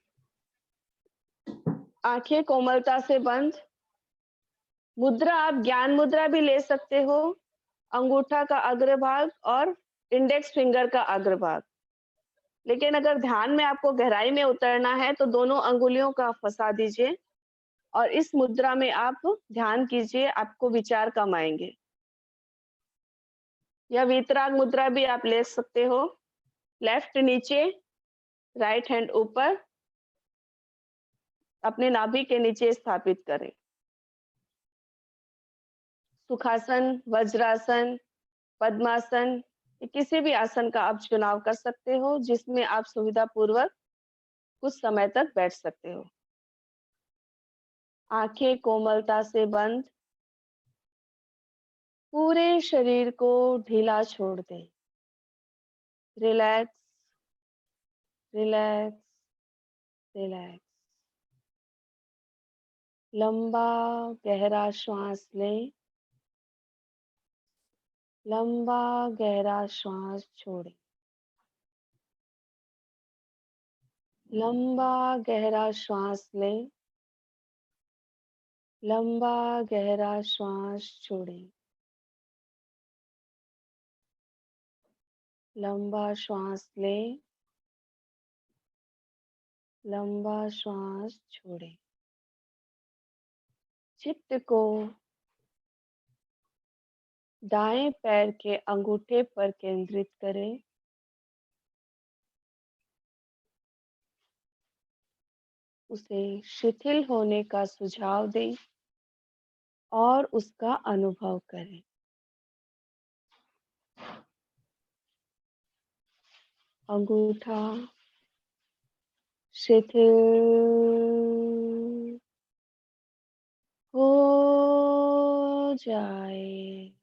आंखें कोमलता से बंद। मुद्रा आप ज्ञान मुद्रा भी ले सकते हो, अंगूठा का अग्रभाग और इंडेक्स फिंगर का अग्रभाग। लेकिन अगर ध्यान में आपको गहराई में उतरना है तो दोनों अंगुलियों का फंसा दीजिए और इस मुद्रा में आप ध्यान कीजिए, आपको विचार कम आएंगे। या वीतराग मुद्रा भी आप ले सकते हो, लेफ्ट नीचे, राइट हैंड ऊपर, अपने नाभि के नीचे स्थापित करें। सुखासन, वज्रासन, पद्मासन, किसी भी आसन का आप चुनाव कर सकते हो जिसमें आप सुविधा पूर्वक कुछ समय तक बैठ सकते हो। आंखें कोमलता से बंद, पूरे शरीर को ढीला छोड़ दें। Relax, relax, relax. लंबा गहरा श्वास लें, लंबा गहरा श्वास छोड़ें। लंबा गहरा श्वास लें, लंबा गहरा श्वास छोड़ें। लंबा श्वास लें, लंबा श्वास छोड़ें। चित्त को दाएं पैर के अंगूठे पर केंद्रित करें। उसे शिथिल होने का सुझाव दें और उसका अनुभव करें। अंगूठा शिथिल हो जाए।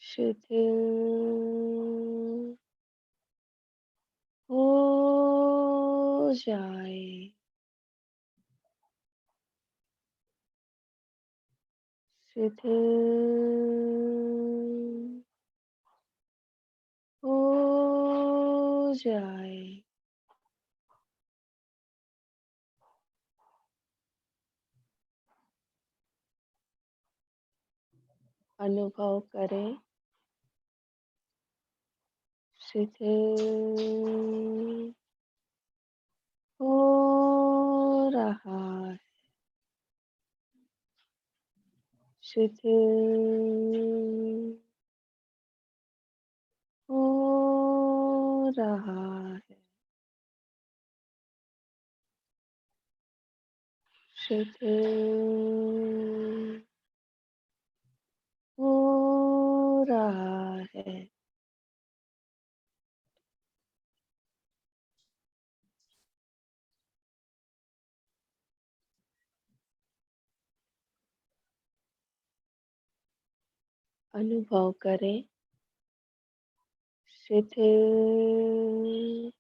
शिथिल हो जाए। शिथिल हो जाए। अनुभव करें, शिथिल हो रहा है। शिथिल हो रहा है। शिथिल हो रहा है। अनुभव करें, शिथिल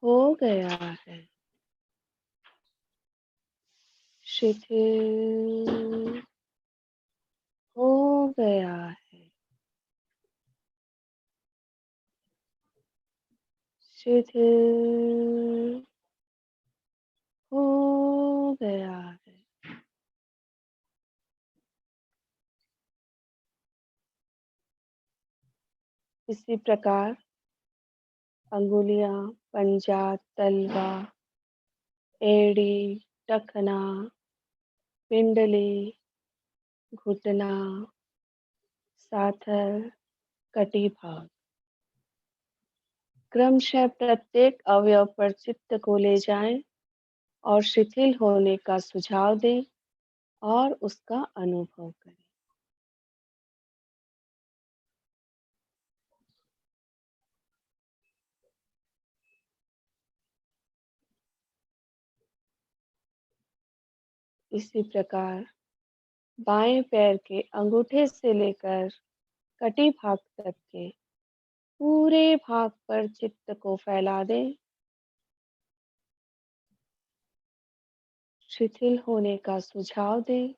हो गया है। शिथिल हो गया है। शिथिल हो गया है। इसी प्रकार अंगुलियां, पंजा, तलवा, एड़ी, टखना, पिंडली, घुटना, साथर, कटी भाग क्रमशः प्रत्येक अवयव पर चित्त को ले जाएं और शिथिल होने का सुझाव दें और उसका अनुभव करें। इसी प्रकार बाएं पैर के अंगूठे से लेकर कटी भाग तक के पूरे भाग पर चित्त को फैला दें। शिथिल होने का सुझाव दें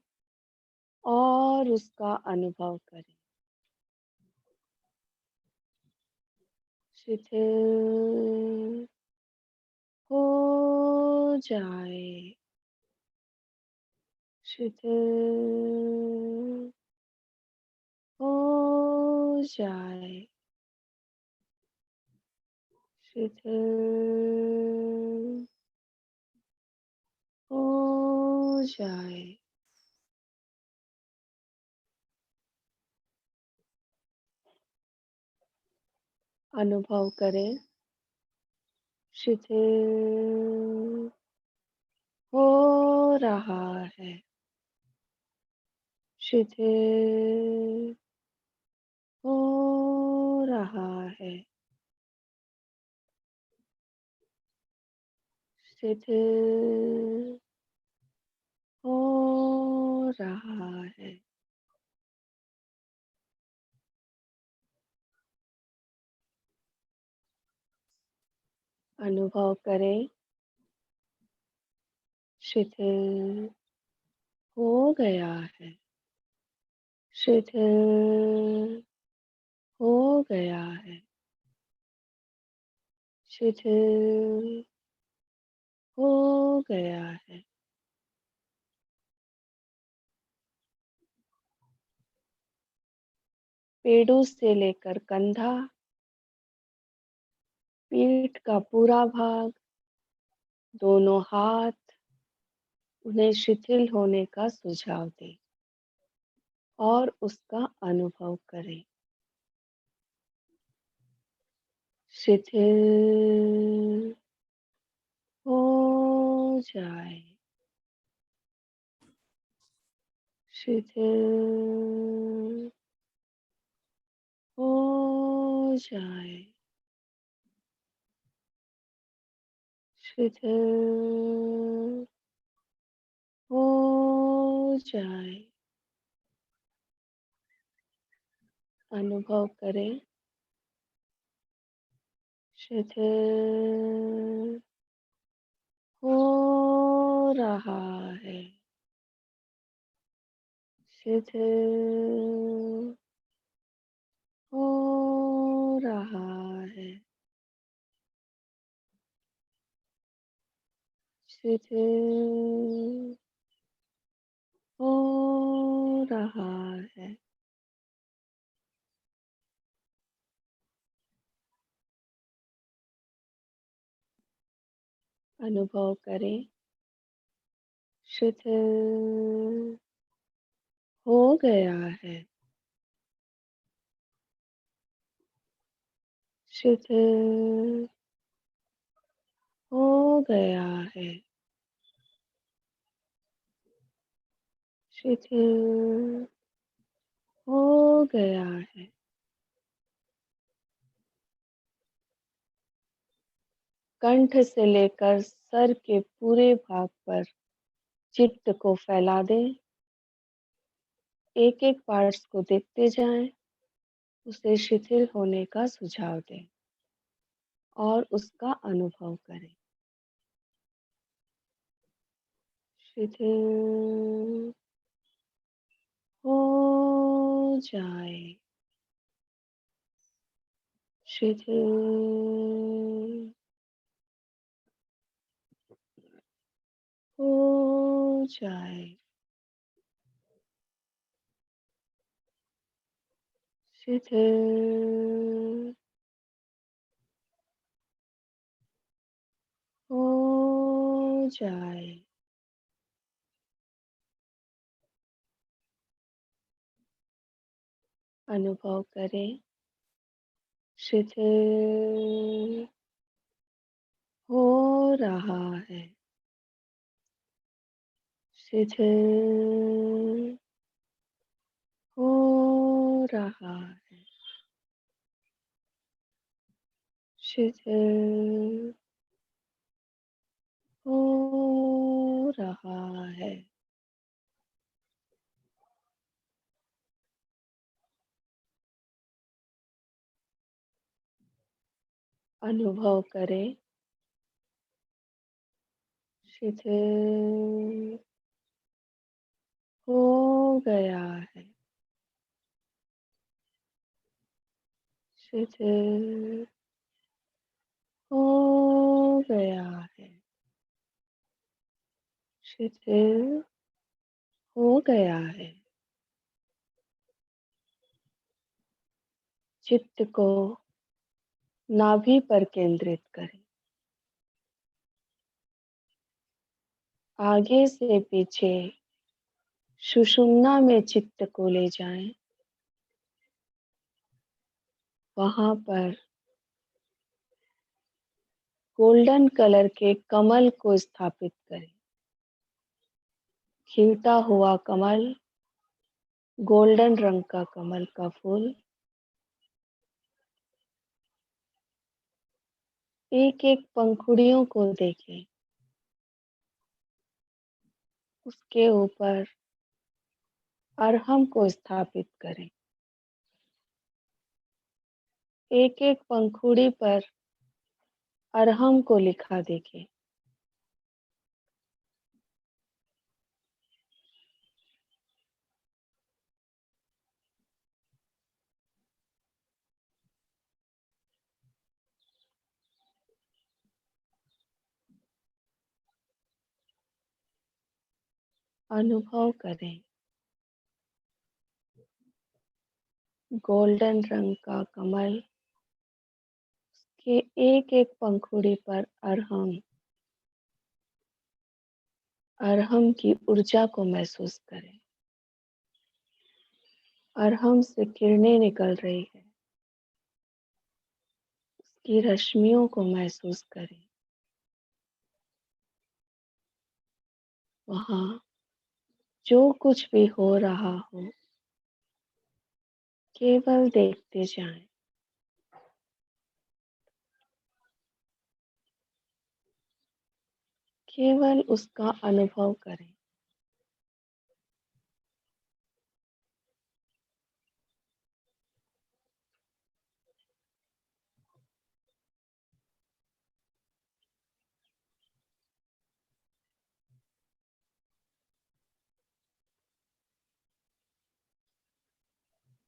और उसका अनुभव करें। शिथिल हो जाए। शिथिल हो जाए। शिथिल हो जाए। अनुभव करें, शिथिल हो रहा है। शिथिल हो रहा है। शिथिल हो रहा है। अनुभव करें शिथिल हो गया है, शिथिल हो गया है, शिथिल हो गया है। पेड़ों से लेकर कंधा, पीठ का पूरा भाग, दोनों हाथ, उन्हें शिथिल होने का सुझाव दें और उसका अनुभव करें। शिथिल हो जाए, शिथिल हो जाए, शिथिल हो जाए। अनुभव करें शिथिल हो रहा है, शिथिल हो रहा है, शिथिल हो रहा है। अनुभव करें शिथिल हो गया है, शिथिल हो गया है, शिथिल हो गया है। कंठ से लेकर सर के पूरे भाग पर चित्त को फैला दें। एक एक पार्ट्स को देखते जाएं, उसे शिथिल होने का सुझाव दें और उसका अनुभव करें। शिथिल हो जाए, शिथिल हो जाए, शिथिल हो जाए। अनुभव करें शिथिल हो रहा है, शिथिल हो रहा है, शिथिल हो रहा है। अनुभव करें शिथिल हो गया है, शिथिल हो गया है, शिथिल हो गया है। चित्त को नाभि पर केंद्रित करें। आगे से पीछे सुषुम्ना में चित्त को ले जाएं। वहां पर गोल्डन कलर के कमल को स्थापित करें। खिलता हुआ कमल, गोल्डन रंग का कमल का फूल। एक एक पंखुड़ियों को देखें। उसके ऊपर अरहम को स्थापित करें। एक एक पंखुड़ी पर अरहम को लिखा देखें। अनुभव करें गोल्डन रंग का कमल के एक एक पंखुड़ी पर अरहम की ऊर्जा को महसूस करें। अरहम से किरणें निकल रही है, उसकी रश्मियों को महसूस करें। वहाँ जो कुछ भी हो रहा हो, केवल देखते जाएं। केवल उसका अनुभव करें।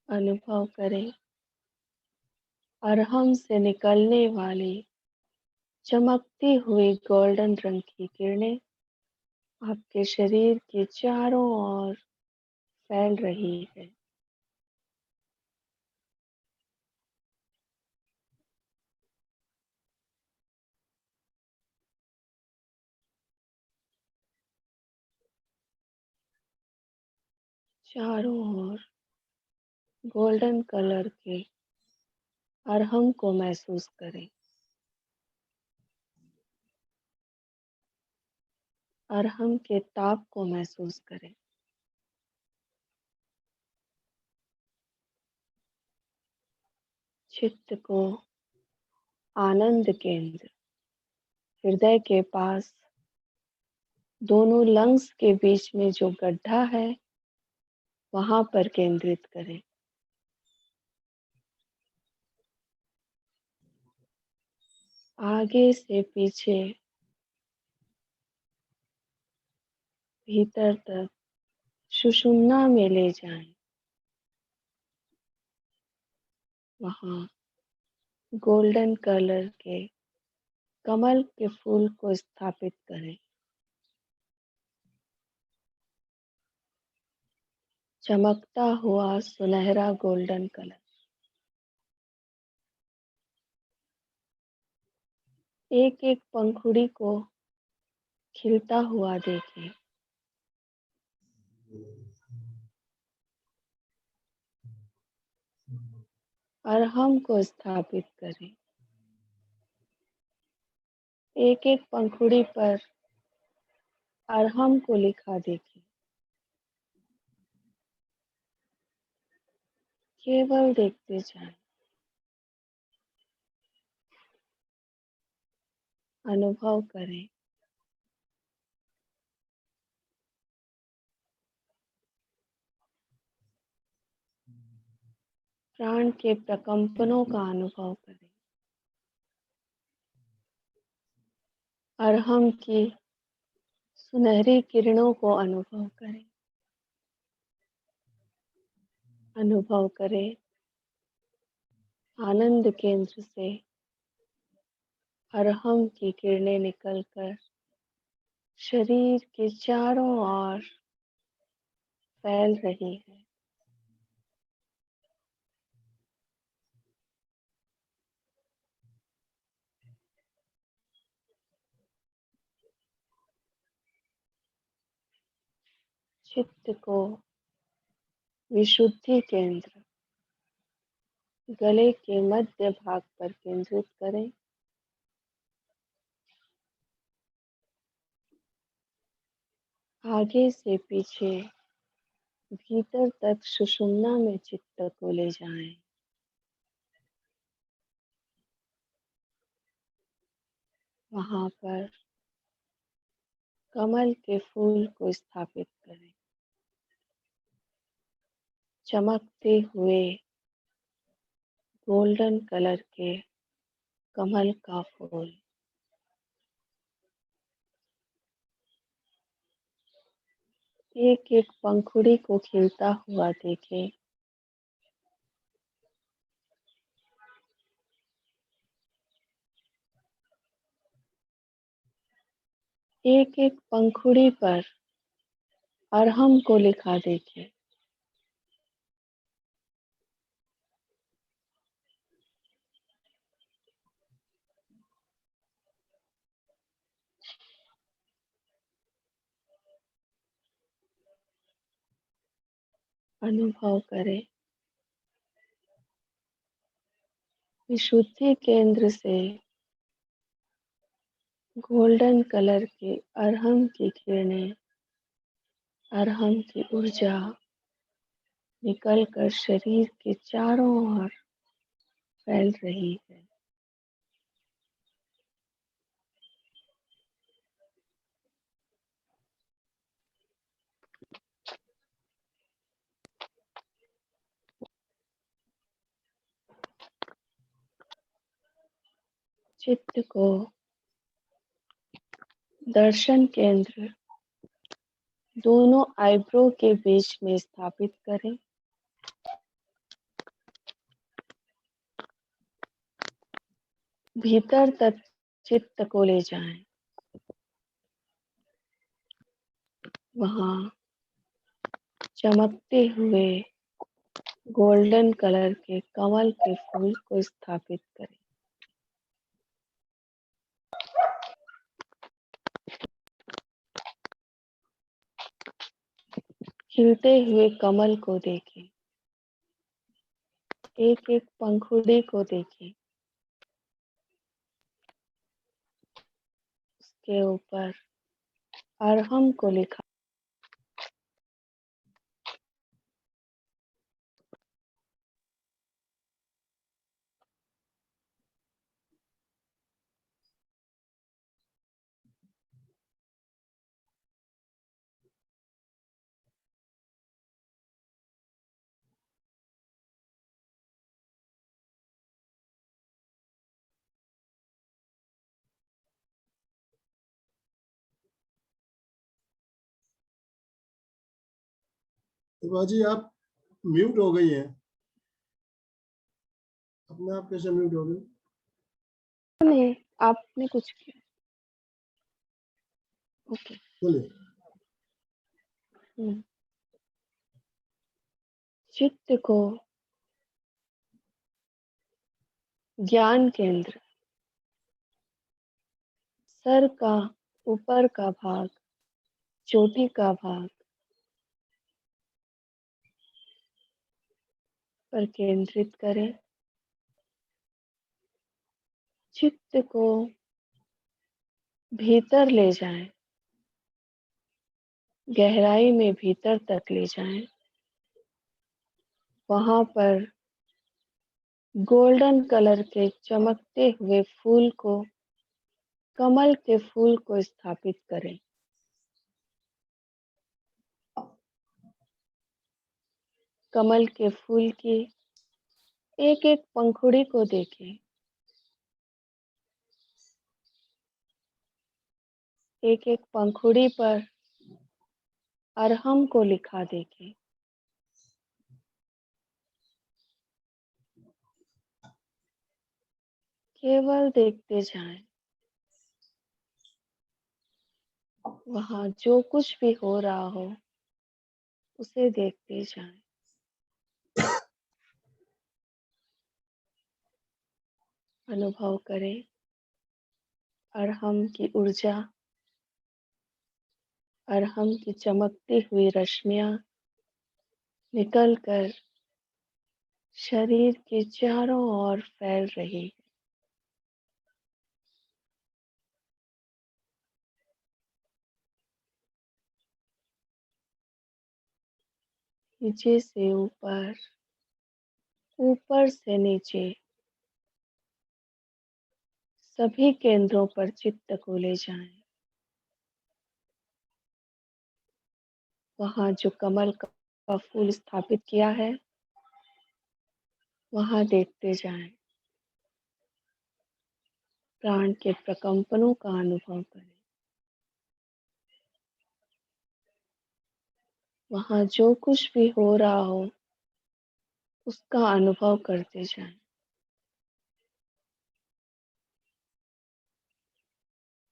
अनुभव करें अरहम से निकलने वाली चमकती हुई गोल्डन रंग की किरणें आपके शरीर के चारों ओर फैल रही है। चारों ओर गोल्डन कलर के अरहम को महसूस करें। अरहम के ताप को महसूस करें। चित्त को आनंद केंद्र हृदय के पास दोनों लंग्स के बीच में जो गड्ढा है वहां पर केंद्रित करें। आगे से पीछे भीतर तक सुषुम्ना में ले जाएं। वहां गोल्डन कलर के कमल के फूल को स्थापित करें। चमकता हुआ सुनहरा गोल्डन कलर एक एक पंखुड़ी को खिलता हुआ देखें। अरहम को स्थापित करें। एक एक पंखुड़ी पर अरहम को लिखा देखें। केवल देखते जाएं। अनुभव करें। प्राण के प्रकंपनों का अनुभव करें। अरहम की सुनहरी किरणों को अनुभव करें। अनुभव करें आनंद केंद्र से अरहम की किरणें निकलकर शरीर के चारों ओर फैल रही है। चित्त को विशुद्धि केंद्र गले के मध्य भाग पर केंद्रित करें। आगे से पीछे भीतर तक सुषुम्ना में चित्त को ले जाएं। वहां पर कमल के फूल को स्थापित करें। चमकते हुए गोल्डन कलर के कमल का फूल एक एक पंखुड़ी को खिलता हुआ देखें। एक एक पंखुड़ी पर अरहम को लिखा देखें। अनुभव करें विशुद्धि केंद्र से गोल्डन कलर के अरहम की किरणें, अरहम की ऊर्जा निकलकर शरीर के चारों ओर फैल रही है। चित्त को दर्शन केंद्र दोनों आईब्रो के बीच में स्थापित करें। भीतर तक चित्त को ले जाएं। वहां चमकते हुए गोल्डन कलर के कमल के फूल को स्थापित करें। खिलते हुए कमल को देखें। एक एक पंखुड़ी को देखें। उसके ऊपर अरहम को लिखा। तो बाजी आप म्यूट हो गई हैं, अपने आप कैसे म्यूट हो गई? नहीं, आपने कुछ किया। ओके। बोलिए। चित्त को ज्ञान केंद्र सर का ऊपर का भाग, चोटी का भाग पर केंद्रित करें। चित्त को भीतर ले जाएं, गहराई में भीतर तक ले जाएं। वहां पर गोल्डन कलर के चमकते हुए फूल को, कमल के फूल को स्थापित करें। कमल के फूल की एक एक पंखुड़ी को देखें। एक एक पंखुड़ी पर अरहम को लिखा देखें। केवल देखते जाएं। वहां जो कुछ भी हो रहा हो उसे देखते जाएं। अनुभव करें अरहम की ऊर्जा, अरहम की चमकती हुई रश्मियां निकलकर शरीर के चारों ओर फैल रही है। नीचे से ऊपर, ऊपर से नीचे, सभी केंद्रों पर चित्त को ले जाएं। वहां जो कमल का फूल स्थापित किया है वहां देखते जाएं। प्राण के प्रकंपनों का अनुभव करें। वहां जो कुछ भी हो रहा हो उसका अनुभव करते जाएं।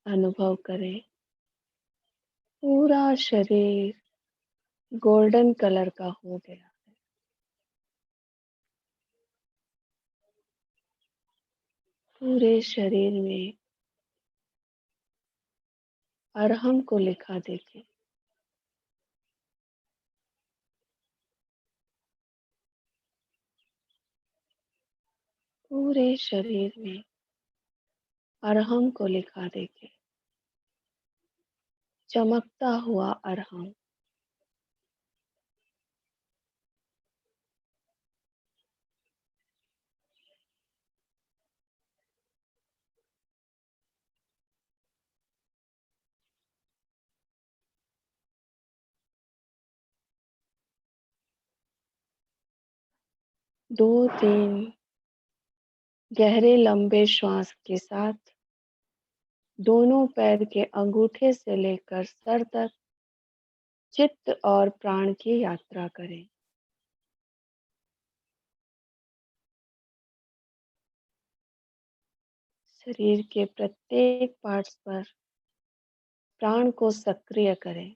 अनुभव करें पूरा शरीर गोल्डन कलर का हो गया है। पूरे शरीर में अरहम को लिखा देखिए। पूरे शरीर में अरहम को लिखा देखिए। चमकता हुआ अरहम। दो तीन गहरे लंबे श्वास के साथ दोनों पैर के अंगूठे से लेकर सर तक चित्त और प्राण की यात्रा करें। शरीर के प्रत्येक पार्ट्स पर प्राण को सक्रिय करें।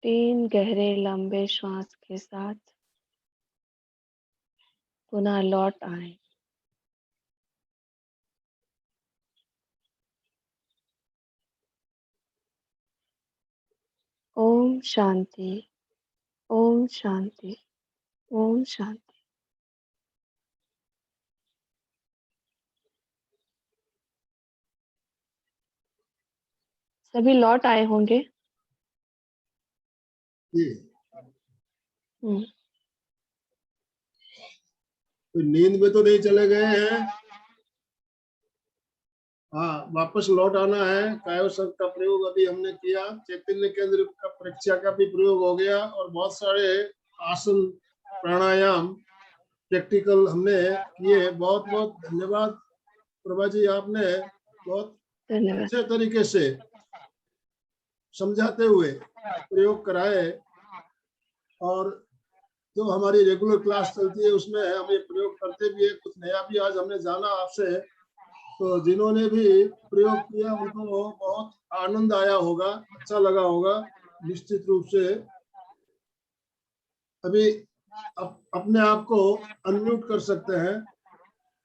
तीन गहरे लंबे श्वास के साथ पुनः लौट आए। ओम शांति, ओम शांति, ओम शांति। सभी लौट आए होंगे। जी। हम्म। तो नींद में तो नहीं चले गए हैं? हाँ, वापस लौट आना है। कायो शब्द का प्रयोग अभी हमने किया, चैतन्य केंद्र का परीक्षा का भी प्रयोग हो गया और बहुत सारे आसन प्राणायाम प्रैक्टिकल हमने किए। बहुत बहुत धन्यवाद प्रभा जी, आपने बहुत धन्यवाद। अच्छे तरीके से समझाते हुए प्रयोग कराए और जो हमारी रेगुलर क्लास चलती है उसमें हम ये प्रयोग करते भी है। कुछ नया भी आज हमने जाना आपसे। तो जिन्होंने भी प्रयोग किया उनको बहुत आनंद आया होगा, अच्छा लगा होगा निश्चित रूप से। अभी अपने आप को अनम्यूट कर सकते हैं।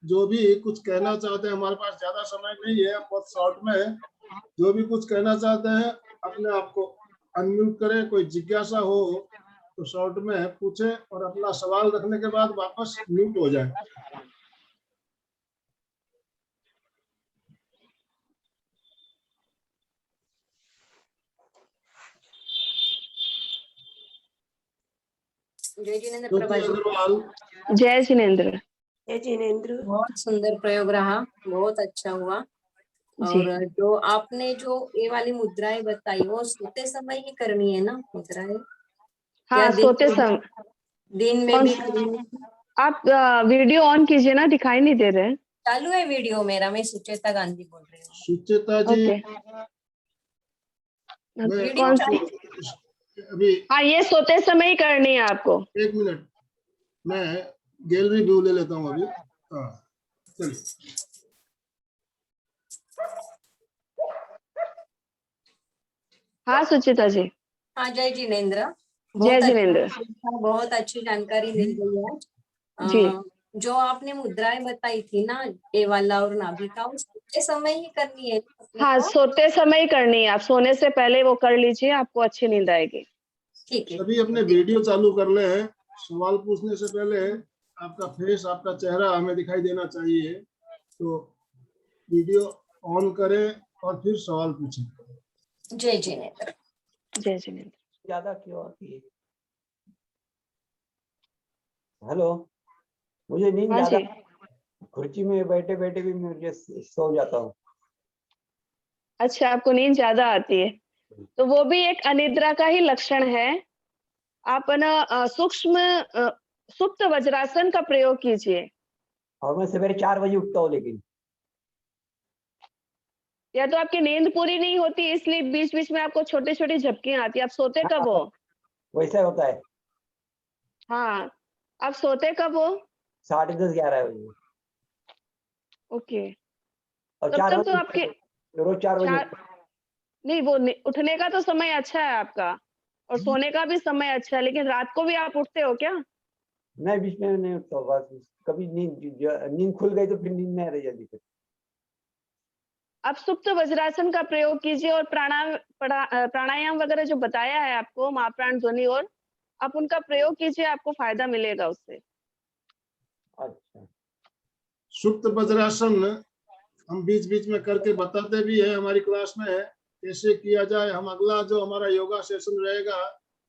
जो भी कुछ कहना चाहते हैं, हमारे पास ज्यादा समय नहीं है, बहुत शॉर्ट में है। जो भी कुछ कहना चाहते हैं अपने आप को अनम्यूट करें। कोई जिज्ञासा हो तो शॉर्ट में पूछे और अपना सवाल रखने के बाद वापस म्यूट हो जाए। जय जिनेंद्र ज्योति प्रभा जी। अग्रवाल। जय जिनेंद्र। जय जिनेंद्र। बहुत सुंदर प्रयोग रहा, बहुत अच्छा हुआ। जी। और जो आपने जो ये वाली मुद्राएं बताई वो सोते समय ही करनी है ना मुद्राएं? हाँ, सोते समय। दिन में कौन भी सा? करनी है? आप वीडियो ऑन कीजिए ना, दिखाई नहीं दे रहे हैं। चालू है वीडियो मेरा। मैं सुचेता गांधी बोल रही हूँ। सुचेता जी। ओके। मैं वीडियो कौन चालू? आपको अभी हाँ, ये सोते समय ही करनी है आपको। 1 मिनट, मैं गैलरी व्यू ले लेता हूँ अभी। हाँ, चलिए। हाँ सुचिता जी। हाँ, जय जिनेंद्र। जय बहुत जिनेंद्र। अच्छा, बहुत अच्छी जानकारी मिल गई आज। जी। जो आपने मुद्राएं बताई थी ना, ये वाला और नाभि का, वो सोते समय ही करनी है अपने हाँ, को? सोते समय ही करनी है। आप सोने से पहले वो कर लीजिए, आपको अच्छी नींद आएगी। ठीक है। सभी अपने वीडियो चालू कर ले हैं। सवाल पूछने से पहले आपका फेस, आपका चेहरा हमें दिखाई देना चाहिए। तो वीडियो ऑन करें और फिर सवाल पूछें। जय जिनेंद्र। जय जिनेंद्र। ज्यादा क्यों आती है? हेलो, मुझे नींद हाँ ज्यादा, जी। कुर्सी में बैठे बैठे भी मुझे सो जाता हूँ। अच्छा, आपको नींद ज्यादा आती है तो वो भी एक अनिद्रा का ही लक्षण है। आप ना सूक्ष्म सुप्त वज्रासन का प्रयोग कीजिए। और मैं सवेरे 4 बजे उठता हूँ, लेकिन या तो आपकी नींद पूरी नहीं होती इसलिए बीच बीच में आपको छोटी छोटी झपकियां आती है। आप सोते कब हो? वैसा होता है। हाँ, आप सोते कब हो? 10:30 11 बजे, ओके, और तब 4 तक तो बजे आपके रोज 4 बजे चार नहीं, वो उठने का तो समय अच्छा है आपका और सोने का भी समय अच्छा है, लेकिन रात को भी आप उठते हो क्या? नहीं, बीच में नहीं उठता हूँ, बस कभी नींद खुल गई तो फिर नींद में आ रही जल्दी फिर। आप सुप्त वज्रासन का प्रयोग कीजिए और प्राणायाम वगैरह जो बताया है आपको, महाप्राण ध्वनि, और आप उनका प्रयोग कीजिए, आपको फायदा मिलेगा उससे। अच्छा, सुप्त वज्रासन हम बीच बीच में करके बताते भी है, हमारी क्लास में है कैसे किया जाए। हम अगला जो हमारा योगा सेशन रहेगा,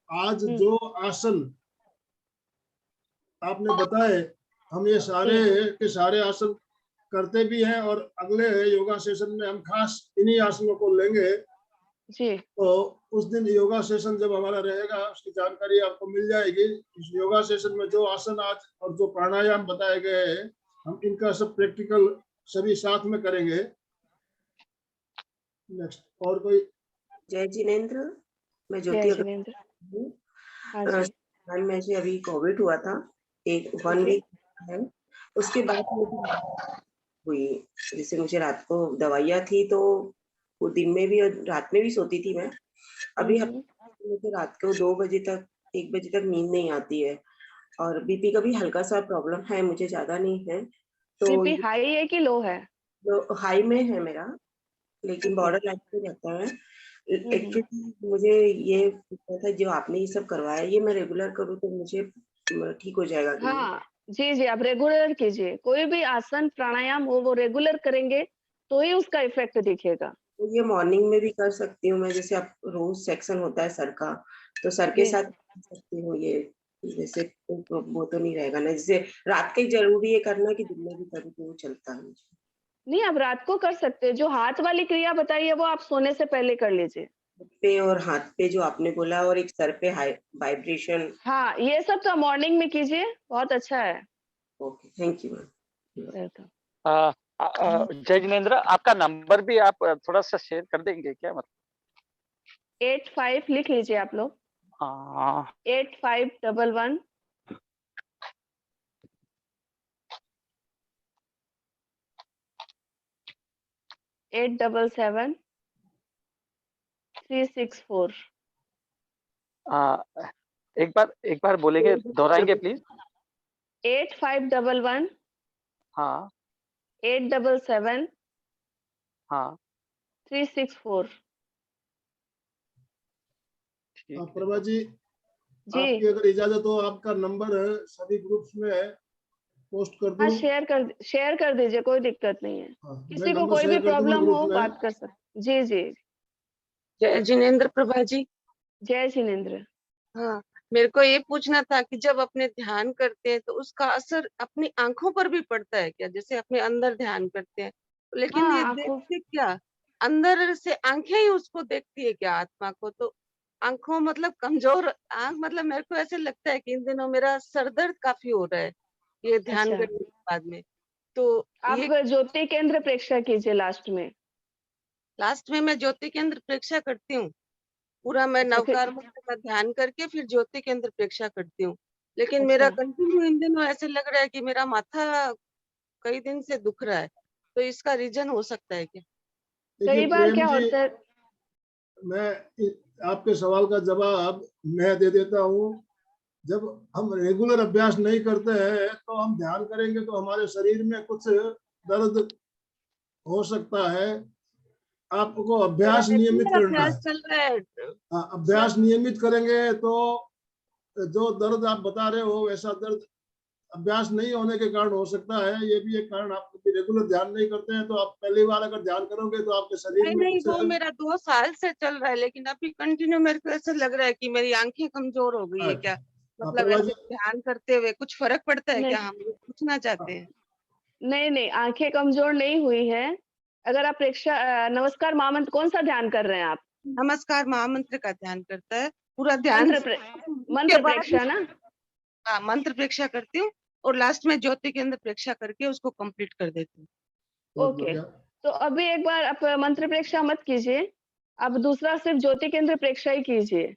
आज जो आसन आपने बताए, हम ये सारे के सारे आसन करते भी हैं, और अगले योगा सेशन में हम खास इन्हीं आसनों को लेंगे। जी, तो उस दिन योगा सेशन जब हमारा रहेगा, उसकी जानकारी आपको मिल जाएगी। इस योगा सेशन में जो आसन आज और जो प्राणायाम बताए गए हैं, हम इनका सब प्रैक्टिकल सभी साथ में करेंगे। नेक्स्ट, और कोई? जय जिनेन्द्र, मैं जय ज्योति जिनेन्द्र। हूँ। हाँ जी, राजस्थान में से अभी कोविड हुआ था, एक 1 वीक है। उसके बाद मुझे हुई, जैसे मुझे रात को दवाइयाँ थी तो वो दिन में भी और रात में भी सोती थी मैं। अभी मुझे रात को 2 बजे तक 1 बजे तक नींद नहीं आती है, और बीपी का भी हल्का सा प्रॉब्लम है, मुझे ज्यादा नहीं है। तो बीपी हाई है कि लो है? हाई में है मेरा, लेकिन ओके। बॉर्डर लाइन पे रहता है। एक्चुअली मुझे ये दिक्कत है, जो आपने ये सब करवाया, ये मैं रेगुलर करूँ तो मुझे ठीक हो जाएगा कि नहीं? हाँ जी जी, आप रेगुलर कीजिए, कोई भी आसन प्राणायाम हो वो रेगुलर करेंगे तो ही उसका इफेक्ट दिखेगा। तो ये मॉर्निंग में भी कर सकती हूँ मैं, जैसे आप रोज सेक्शन होता है सर का, तो सर के जी, साथ कर सकती हूँ ये, जैसे वो तो नहीं रहेगा ना, जैसे रात के जरूरी है करना कि दिन में भी करूँ तो वो चलता है मुझे? नहीं, आप रात को कर सकते हैं। जो हाथ वाली क्रिया बताई है वो आप सोने से पहले कर लीजिए। पे और हाथ पे जो आपने बोला, और एक सर पे हाई वाइब्रेशन। हाँ, ये सब तो मॉर्निंग में कीजिए, बहुत अच्छा है। Okay, thank you ma'am. Welcome. जय जिनेन्द्र, आपका नंबर भी आप थोड़ा सा शेयर कर देंगे क्या? मतलब 85 लिख लीजिए आप लोग। 8511 877 364। एक बार बोलेंगे, दोहराएंगे प्लीज? 8511 हाँ 877 हाँ 364। ठीक है। प्रभा जी, जी आपकी अगर इजाजत हो, आपका नंबर सभी ग्रुप्स में पोस्ट कर हाँ, दूं? शेयर कर दीजिए, कोई दिक्कत नहीं है। हाँ, मैं किसी को नंबर कोई भी शेयर कर दूंगा प्रॉब्लम ग्रुप हो में। बात कर सकते। जी जी, जय जिनेन्द्र प्रभा जी। जय जिनेन्द्र। हाँ, मेरे को ये पूछना था कि जब अपने ध्यान करते हैं तो उसका असर अपनी आंखों पर भी पड़ता है क्या? जैसे अपने अंदर ध्यान करते हैं, लेकिन हाँ, ये आंखों देखते क्या, अंदर से आंखें ही उसको देखती है क्या आत्मा को? तो आंखों मतलब कमजोर आंख, मतलब मेरे को ऐसे लगता है कि इन दिनों मेरा सर दर्द काफी हो रहा है ये ध्यान अच्छा, करने के बाद में। तो आप ये ज्योति केंद्र प्रेक्षा कीजिए लास्ट में। लास्ट में मैं ज्योति केंद्र प्रेक्षा करती हूँ, पूरा मैं अच्छा फिर, नवकार मंत्र का ध्यान करके फिर ज्योति केंद्र प्रेक्षा करती हूँ। लेकिन मेरा अच्छा कंटिन्यू इन दिनों ऐसे लग रहा है कि मेरा माथा कई दिन से दुख रहा है, तो इसका रीजन हो सकता है क्या? देखिए कई बार प्रेम क्या जी, होता है। मैं आपके सवाल का जवाब मैं दे देता हूँ। जब हम रेगुलर अभ्यास नहीं करते हैं तो हम ध्यान करेंगे तो हमारे शरीर में कुछ दर्द हो सकता है। आपको मेरा अभ्यास नियमित रेगुलर करना अभ्यास है। चल रहा है हाँ, सर। अभ्यास नियमित करेंगे तो जो दर्द आप बता रहे हो वैसा दर्द अभ्यास नहीं होने के कारण हो सकता है। ये भी एक कारण, आप रेगुलर ध्यान नहीं करते हैं तो आप पहली बार अगर ध्यान करोगे तो आपके शरीर नहीं में नहीं, कुछ वो मेरा 2 साल से चल रहा है, लेकिन अभी कंटिन्यू मेरे को ऐसा लग रहा है कि मेरी आंखें कमजोर हो गई है क्या? मतलब प्रभा ऐसे जी, ध्यान करते हुए कुछ फर्क पड़ता है क्या? नहीं हम लोग पूछना चाहते हैं। नहीं नहीं, आंखें कमजोर नहीं हुई है। अगर आप प्रेक्षा नमस्कार महामंत्र कौन सा ध्यान कर रहे हैं आप? नमस्कार महामंत्र का ध्यान करता है, पूरा ध्यान मंत्र उसके मंत्र बाद प्रेक्षा ना? हाँ, मंत्र प्रेक्षा करती हूँ, और लास्ट में ज्योति केंद्र प्रेक्षा करके उसको कंप्लीट कर देती हूँ। बहुत ओके, बढ़िया। तो अभी एक बार आप मंत्र प्रेक्षा मत कीजिए, आप दूसरा सिर्फ ज्योति केंद्र प्रेक्षा ही कीजिए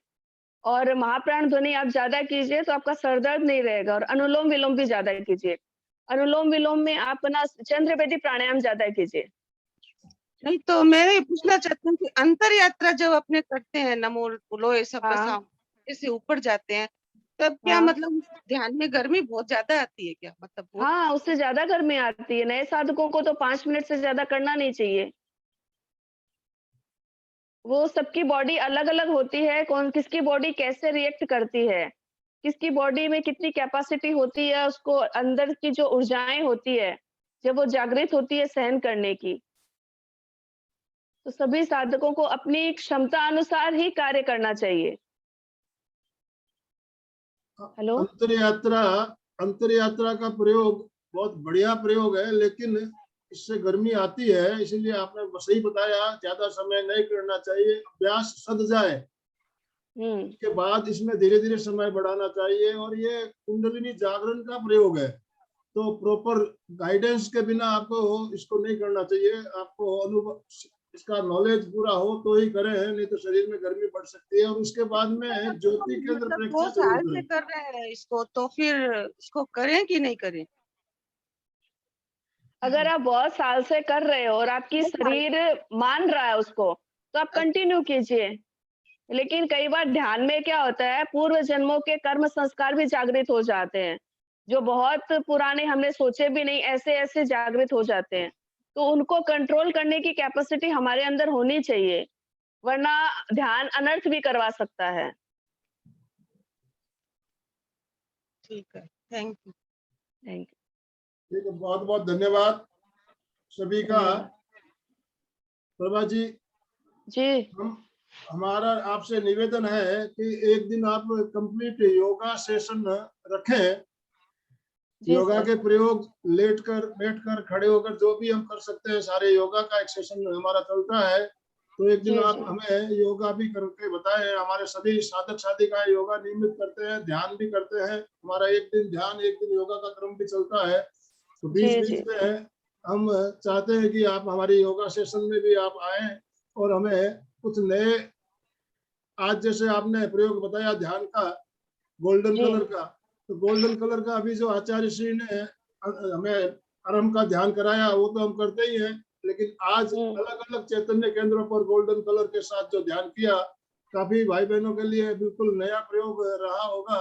और महाप्राण ध्वनि आप ज्यादा कीजिए तो आपका सर दर्द नहीं रहेगा, और अनुलोम विलोम भी ज्यादा कीजिए। अनुलोम विलोम में आप ना चंद्र बेदी प्राणायाम ज्यादा कीजिए। नहीं तो मैं ये पूछना चाहती हूँ कि अंतर यात्रा जब अपने करते हैं नमो बोलो ये सब हाँ जैसे ऊपर जाते हैं, तब क्या हाँ मतलब ध्यान में गर्मी बहुत ज्यादा आती है क्या? मतलब बहुत हाँ, उससे ज्यादा गर्मी आती है। नए साधकों को तो 5 मिनट से ज्यादा करना नहीं चाहिए। वो सबकी बॉडी अलग अलग होती है, कौन किसकी बॉडी कैसे रिएक्ट करती है, किसकी बॉडी में कितनी कैपेसिटी होती है, उसको अंदर की जो ऊर्जाएं होती है जब वो जागृत होती है सहन करने की, तो सभी साधकों को अपनी क्षमता अनुसार ही कार्य करना चाहिए। हेलो, अंतर यात्रा का प्रयोग बहुत बढ़िया प्रयोग है, लेकिन इससे गर्मी आती है, इसीलिए आपने सही बताया, ज्यादा समय नहीं करना चाहिए। अभ्यास सद जाए के बाद इसमें धीरे धीरे समय बढ़ाना चाहिए। और ये कुंडलिनी जागरण का प्रयोग है, तो प्रॉपर गाइडेंस के बिना आपको इसको नहीं करना चाहिए। आपको अनुभव, इसका नॉलेज पूरा हो तो ही करें, नहीं तो शरीर में गर्मी बढ़ सकती है। और उसके बाद में ज्योति केंद्र मतलब प्रेक्षा 2 जरूर साल से करें। कर रहे हैं इसको, तो फिर इसको करें कि नहीं करें? अगर आप बहुत साल से कर रहे हो और आपकी शरीर मान रहा है उसको, तो आप कंटिन्यू कीजिए। लेकिन कई बार ध्यान में क्या होता है, पूर्व जन्मों के कर्म संस्कार भी जागृत हो जाते हैं, जो बहुत पुराने हमने सोचे भी नहीं, ऐसे ऐसे जागृत हो जाते हैं। तो उनको कंट्रोल करने की कैपेसिटी हमारे अंदर होनी चाहिए, वरना ध्यान अनर्थ भी करवा सकता है। ठीक है, थैंक यू। थैंक ठीक है, बहुत बहुत धन्यवाद सभी का। धन्यवाद प्रभा जी, जी। हमारा आपसे निवेदन है कि एक दिन आप कंप्लीट योगा सेशन रखें। जी योगा सर। के प्रयोग लेटकर, बैठकर, खड़े होकर जो भी हम कर सकते हैं, सारे योगा का एक सेशन हमारा चलता है। तो एक दिन जी आप जी हमें योगा भी करके बताएं। हमारे सभी साधक साधिकाएं योगा नियमित करते हैं, ध्यान भी करते हैं। हमारा एक दिन ध्यान, एक दिन योगा का क्रम भी चलता है। तो बीच जी बीच जी में हम चाहते हैं कि आप हमारी योगा सेशन में भी आप आए और हमें कुछ नए, आज जैसे आपने प्रयोग बताया ध्यान का, गोल्डन जी कलर का, तो गोल्डन कलर का अभी जो आचार्य श्री ने हमें आरंभ का ध्यान कराया वो तो हम करते ही हैं, लेकिन आज अलग अलग चैतन्य केंद्रों पर गोल्डन कलर के साथ जो ध्यान किया, काफी भाई बहनों के लिए बिल्कुल नया प्रयोग रहा होगा,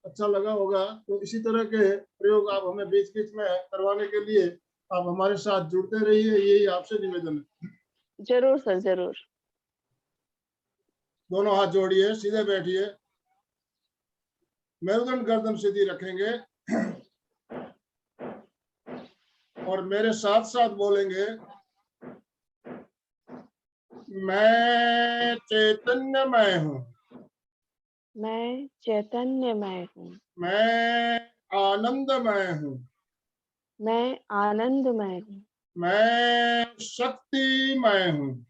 अच्छा लगा होगा। तो इसी तरह के प्रयोग आप हमें बीच बीच में करवाने के लिए आप हमारे साथ जुड़ते रहिए, यही आपसे निवेदन है। जरूर सर, जरूर। दोनों हाथ जोड़िए, सीधे बैठिए, मेरुदंड गर्दन सीधी रखेंगे और मेरे साथ साथ बोलेंगे, मैं चैतन्यमय हूँ, मैं चैतन्यमय हूँ, मैं आनंदमय हूँ, मैं आनंदमय हूँ, मैं शक्तिमय हूँ,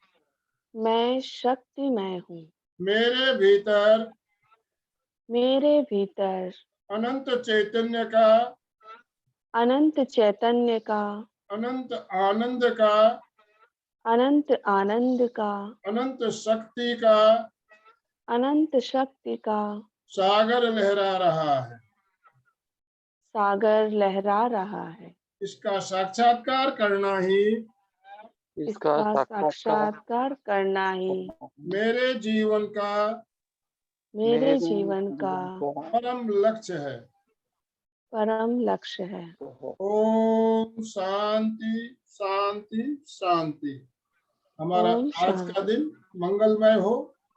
मैं शक्तिमय हूँ, मेरे भीतर मेरे भीतर अनंत चैतन्य का, अनंत चैतन्य का, अनंत आनंद का, अनंत आनंद का, अनंत शक्ति का अनंत शक्ति का सागर लहरा रहा है। सागर लहरा रहा है। इसका साक्षात्कार करना ही इसका साक्षात्कार करना ही मेरे जीवन का मेरे जीवन का परम लक्ष्य है। परम लक्ष्य है। ओम शांति शांति शांति। हमारा ओम आज का शांति। दिन मंगलमय हो,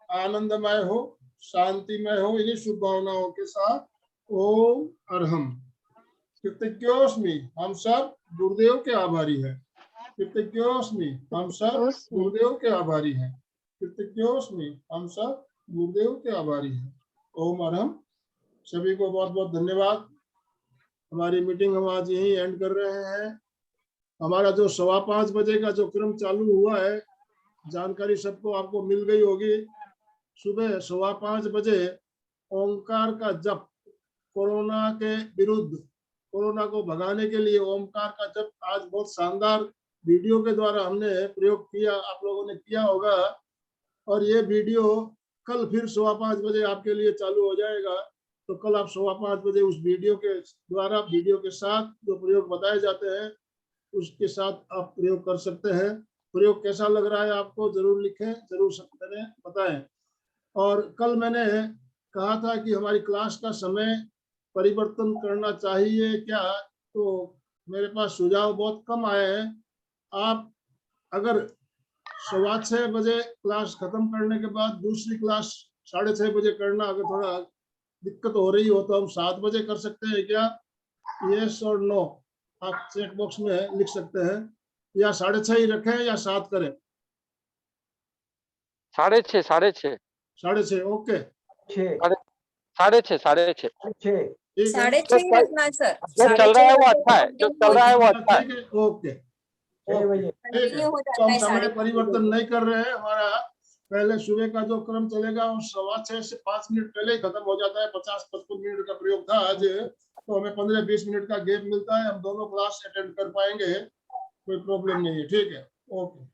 आनंदमय हो, शांतिमय हो, इन्हीं शुभ भावनाओं के साथ ओम अरहम। कृतज्ञोस्मि, हम सब गुरुदेव के आभारी हैं। कृतज्ञोस्मि, हम सब गुरुदेव के आभारी हैं। कृतज्ञोस्मि, हम सब गुरुदेव के आभारी हैं। ओम अरहम। सभी को बहुत बहुत धन्यवाद। हमारी मीटिंग हम आज यहीं एंड कर रहे हैं। हमारा जो 5:15 बजे का जो क्रम चालू हुआ है, जानकारी सबको आपको मिल गई होगी। सुबह 5:15 बजे ओंकार का जप, कोरोना के विरुद्ध, कोरोना को भगाने के लिए ओमकार का जप आज बहुत शानदार वीडियो के द्वारा हमने प्रयोग किया, आप लोगों ने किया होगा। और ये वीडियो कल फिर 5:15 बजे आपके लिए चालू हो जाएगा। तो कल आप 5:15 बजे उस वीडियो के द्वारा, वीडियो के साथ जो प्रयोग बताए जाते हैं उसके साथ आप प्रयोग कर सकते हैं। प्रयोग कैसा लग रहा है आपको जरूर लिखें, जरूर बताएं। और कल मैंने कहा था कि हमारी क्लास का समय परिवर्तन करना चाहिए क्या, तो मेरे पास सुझाव बहुत कम आए हैं। आप अगर 6:15 बजे क्लास खत्म करने के बाद दूसरी क्लास 6:30 बजे करना अगर थोड़ा दिक्कत हो रही हो तो हम 7 बजे कर सकते हैं क्या? यस और नो आप चेक बॉक्स में लिख सकते हैं। या 6:30 ही रखें या 7 करें? 6:30 6:30 ओके। 6:30 ठीक है, 6:30 ही रखना है सर। जो चल रहा है वो अच्छा है, जो चल रहा है वो अच्छा है। ठीक है, ओके। 6 बजे। ठीक है, कंटिन्यू हो तो जाता हम है समय 6:30 परिवर्तन नहीं कर रहे हैं। हमारा पहले सुबह का जो क्रम चलेगा वो 6:15 से 5 मिनट पहले ही खत्म हो जाता है। 50-55 मिनट का प्रयोग था आज, तो हमें 15-20 मिनट का गैप मिलता है। हम दोनों क्लास अटेंड कर पाएंगे, कोई प्रॉब्लम नहीं है। ठीक है, ओके।